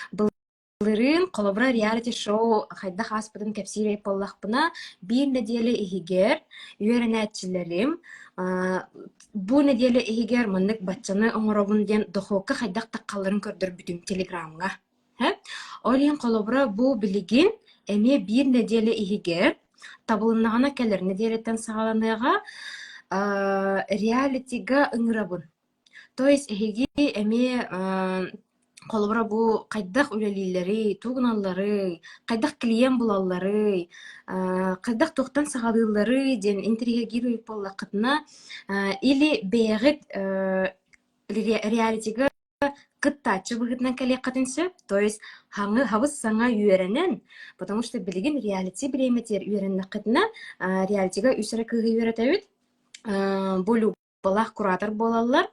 [SPEAKER 1] Былырын колобра реалити шоу хайда хаспытын кепсирей поллахпына бир неделе ихигер үйренәчилерим бу неделе ихигер мынык батчаны оңоробун ден дохокка хайдак таккаларын көрдөр бүтүм телеграмга. Олин колобра бу билигин эме бир неделе ихигер табылынағана келер неделеттен сағаланыға реалитига ыңырабын. То есть ихиги эме қолыбыра бу қайдақ үлелилери, туғыналары, қайдақ клиент булалары, қайдақ тоқтан сағалылары ден интрига гиру болла қытына или бейгит реалитига кыттачы бұғытнан кәле қатынсы, то есть хавыз саңа үйеренен, потому что білген реалити біреметер үйеренні қытына реалитига үсірі кығы үйеретәуіт, болу балақ куратор болалар,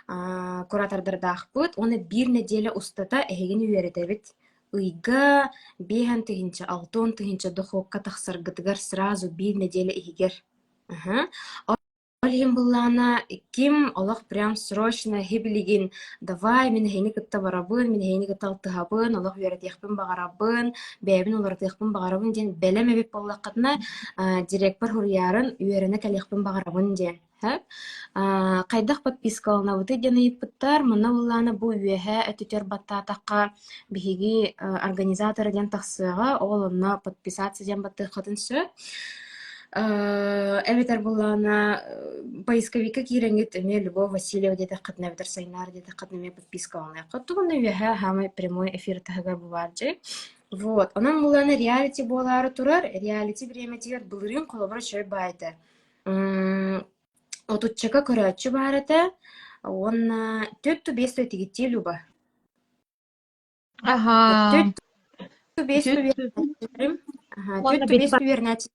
[SPEAKER 1] куратордардақ бұд, оны бір неделе ұстата әйген үйеретәуіт. Үйга 5 тыгынча, 6 тыгынча дұқуққа тақсарғытығар сразу бір неделе әйгер. Олим буллана ким олох прям срочно хиблигин давай мен хейни кытта барабын мен хейни кытта алтыхабын олох үйрәтехпин багарабын бәбин олартехпин багарабын ден белеме бит боллакытна директор хурьярын үйрәне калехпин багарабын ден кайдах подпискална вот ден ипттар мына буллана бу үйәһә әтүтер баттатакка биһиги организатор ден тахсыга олонна подписаться ден батты хатынсы Эветер булана поисковика киренгит эме Любовь Васильева где-то катна ветер сайнар где-то катна мне подписка он. Катуна веха хаме прямой эфир тагар буварджи. Вот. Анан булана реалити болары турар, реалити время тигер булырын колобра чөй байды. Отутчака көрәтчі барыты, он 4-5 тигитти Люба.
[SPEAKER 2] Ага.
[SPEAKER 1] 4-5 вернәчі.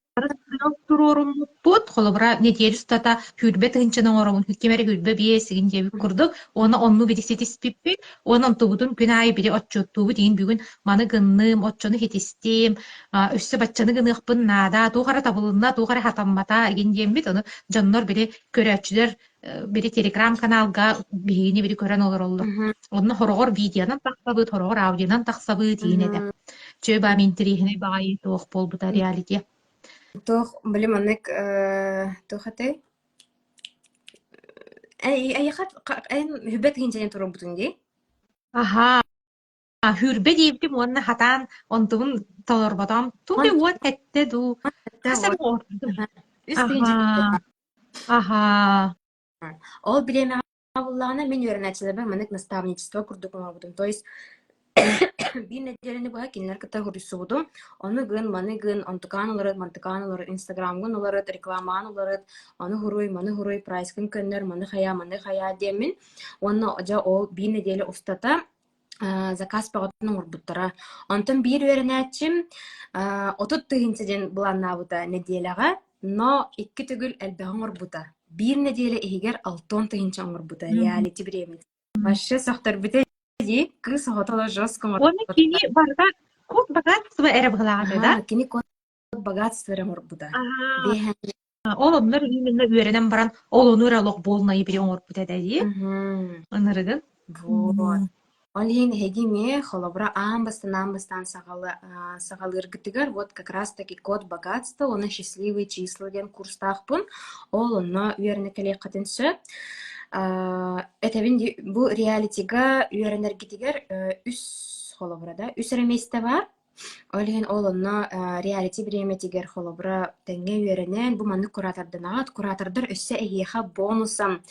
[SPEAKER 2] Турорум пут холобра неделю стата хүрбе тынчының оромун хүккемери хүрбе биесигин жебик курдук оны онну бедисетис пиппи онун тубутун күн ай бири отчоттубу дейин бүгүн маны гынным отчону хетистим өссө баччаны гыныхпын наада туухара табылынна туухара хатаммата еген жембит оны жоннор бири көрөчүлөр бири телеграм каналга бигини бири көрөн олороллу онну хорогор видеонан таксабыт хорогор аудионан таксабыт дейин эде чөй ба минтирихине багайы туох болбута реалити
[SPEAKER 1] Toch, блин, манек, toch het Аяқат хүбет гинжен туру бутун ди.
[SPEAKER 2] Аха, хүрбе диэбитим уонна хатаан онтугун толорботом. Туге
[SPEAKER 1] Он
[SPEAKER 2] уот хетте ду.
[SPEAKER 1] да
[SPEAKER 2] Хасар
[SPEAKER 1] вот.
[SPEAKER 2] уордум.
[SPEAKER 1] Үс гинжен.
[SPEAKER 2] Аха, аха.
[SPEAKER 1] Ол билеме авыллана мен үйренәчилер манык наставничество курдук бутун. То есть bir nedelini bu kinler kıta hurisudu. Onu gın, manı gın, ontukan olarak, mantıkan olarak, Instagram gın olarak, reklaman olarak, onu huruy, manı huruy, price gın kınlar, manı haya demin. Onu oca o bir nedeli ustata заказ пағатының урбуттара. Онтон bir öğrenәчим 30 тыгынчыден буланнабыта неделяға, но икки түгіл әлбәғын урбута. Bir неделя ихигер 6 тыгынчы урбута. Реалити время. Вообще сохтар бите ди, кыз сохотала жестко
[SPEAKER 2] Оны кини барга кот богатство эреп гылагаты, да?
[SPEAKER 1] Ага, кини код богатство урбута.
[SPEAKER 2] Ага.
[SPEAKER 1] Беһен.
[SPEAKER 2] Ол оннор именно үйренен баран, ол онур алок болнайы бири оңор бүтәдәди. Онырыгын.
[SPEAKER 1] Вот. Олин хегиме холобра амбастан сағалыр гитигер, вот как раз таки код богатства, он счастливые числа ден курстахпун, ол онно үйерне келе катынсы. Это винди бу реалитига үйернер гитигер үс холобрада, үс реместе бар. Олин олонно реалити биреме тигер холобра теңге үйеренен бу манны куратордар өссө эйеха бонусам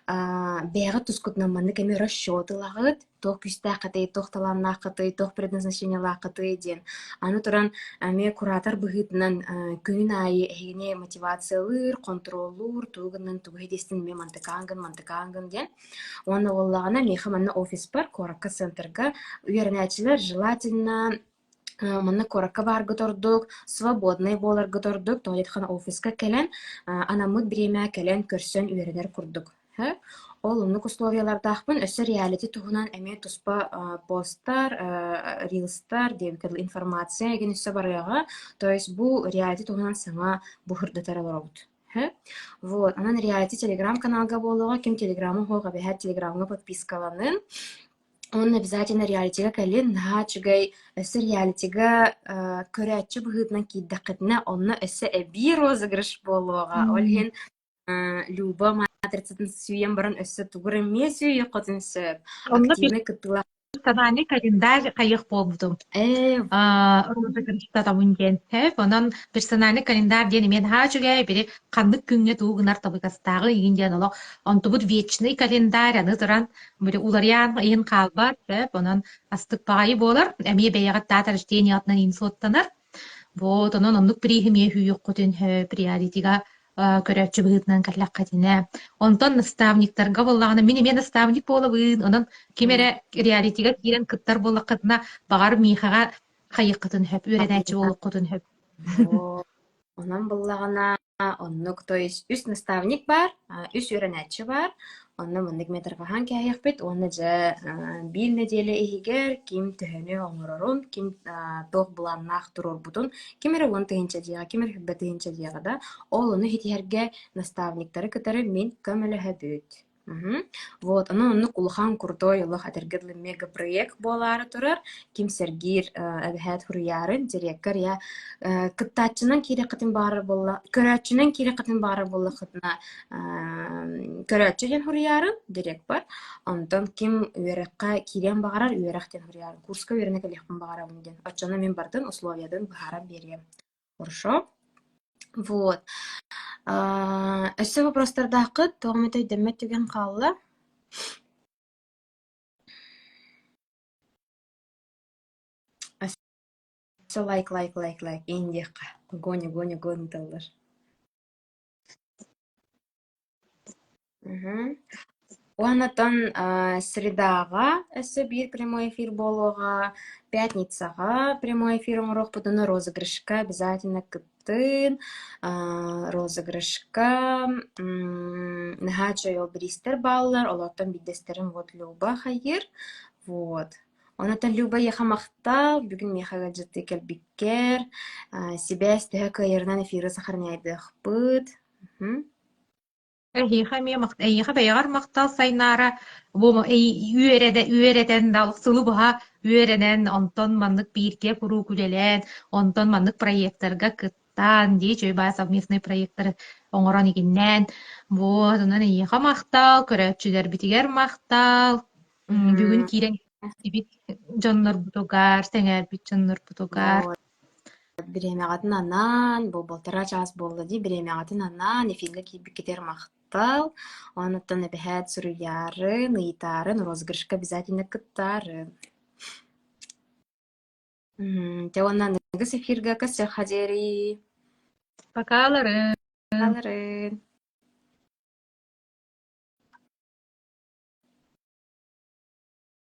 [SPEAKER 1] бэга тускутна манны кеме расчетылагыт тох күстакыты тох таланнакыты тох предназначениялакыты ден аны туран аме куратор быгытынан күн айы эйне мотивациялыр контроллур тугунан тугедестин ме мантыкангын ден оны оллагана меха манны офис бар коракка центрга үйеренечилер желательно манна коракка барга тордук, свободный боларга тордук, туалетхана офиска келен, анамык биреме келен көрсөн үйренер курдук. Ол умнук условиялардахпын, өссө реалити туһунан эме туспа посттар, рилстар, дебикел информация ген өссө барыяга, то есть бу реалити туһунан саңа бухырдатар олорбут. Вот, анан реалити телеграм-каналга болуга, ким телеграмы хога бэхэ телеграмга подпискаланын, он обязательно реалитига кэлин наачыгай өссө реалитига көрәччі бұғытна кейдақытна онна өссө әбі розыгрыш болуға. Олхен Люба матрицатын сүйен баран өссө тугыр эме сүйе қотын сөп. Активный кыттыла.
[SPEAKER 2] Персональный календарь кайық болбудум. Розыгрышта табунген. Онан персональный календарь дени мен хачугай бири кандык күнгө тугунар табыкастагы игинден оло. Онтубут вечный календарь аны туран бири уларян ийин калбат. Онан астык пагайы болар. Эми бейагат татар иштени атынан инсоттанар. Вот онан ондук прихиме хүйүк котун приоритига көрәтчі бұғытынан кәлләк қатіне. Онтон наставниктарға болағына, мен наставник болабын, онын кемері реалитиға керен кыттар болақ қытына бағар мейхаға қайық қытын хөп, өредәтчі болық қытын хөп.
[SPEAKER 1] Онын болағына, оннук, то есть, үс наставник бар, үс өредәтчі бар, онны мындық метрғахан кәйік бет, оны жа бил неделе егер, ким түхіні оңырырын, ким тоқ бұланнақ тұрыр бұтын, кемері он тыгынча дейға, кемері хүббі тыгынча дейға да, ол оны хеттерге наставниктары кітары мен көмілі хөбіт. Вот, оны кулхан курдой Аллах атергедлы мега проект болары турар. Ким Сергир әбәһәт хурьярын директор я кыттачынан кире кытын бары болла, көрәчүнен кире кытын бары болла кытына көрәчүден хурьярын директор. Онтон ким үерекка кирен багарар үеректен хурьярын курска үеренә келехпен багара бүнден. Ачана мен бардым условиядан багара берем. Хорошо? Вот. Өссө вопростарда кыт, тоғымет өйдемет түген қалла. Өссө лайк. Индиқа. Гони талдар. Уанатан средаға өссө бир прямой эфир болуға, пятницаға прямой эфир оңырық бұдыны розыгрышқа обязательно кыттын. Розыгрышка нахача йол бристер баллар, олоттан биддестерин вот Люба хайыр. Вот. Онатан Люба яха мақтал, бүгін мехаға жытты келбиккер, себя стега кайырнан эфиры сахарняйдық бұд.
[SPEAKER 2] Эйха бәйгар мақтал сайнара, бұл үйереден далық сылы бұға үйеренен, онтон маннык бирке құру күлелен, онтон маннык проекттарға кыт мактан дии чөйбаа совместный проекттары оҥорон игиннэн. Вот, онон ийэхэ мактал, көрөөчүлэр битигер мактал. Бүгүн киирен бит дьоннор бутугар, сэҥээр бит дьоннор бутугар.
[SPEAKER 1] Биремягатын анан, бу болтара час болду ди, биремягатын анан, эфирге кийбиккетер мактал, онуттан эбэһэт суруйаарын, ыйтаарын, розыгрышка обязательно кыттаарын. Те онан ыгыс эфирге кыssa хадери.
[SPEAKER 2] Покалары.
[SPEAKER 1] Аларын.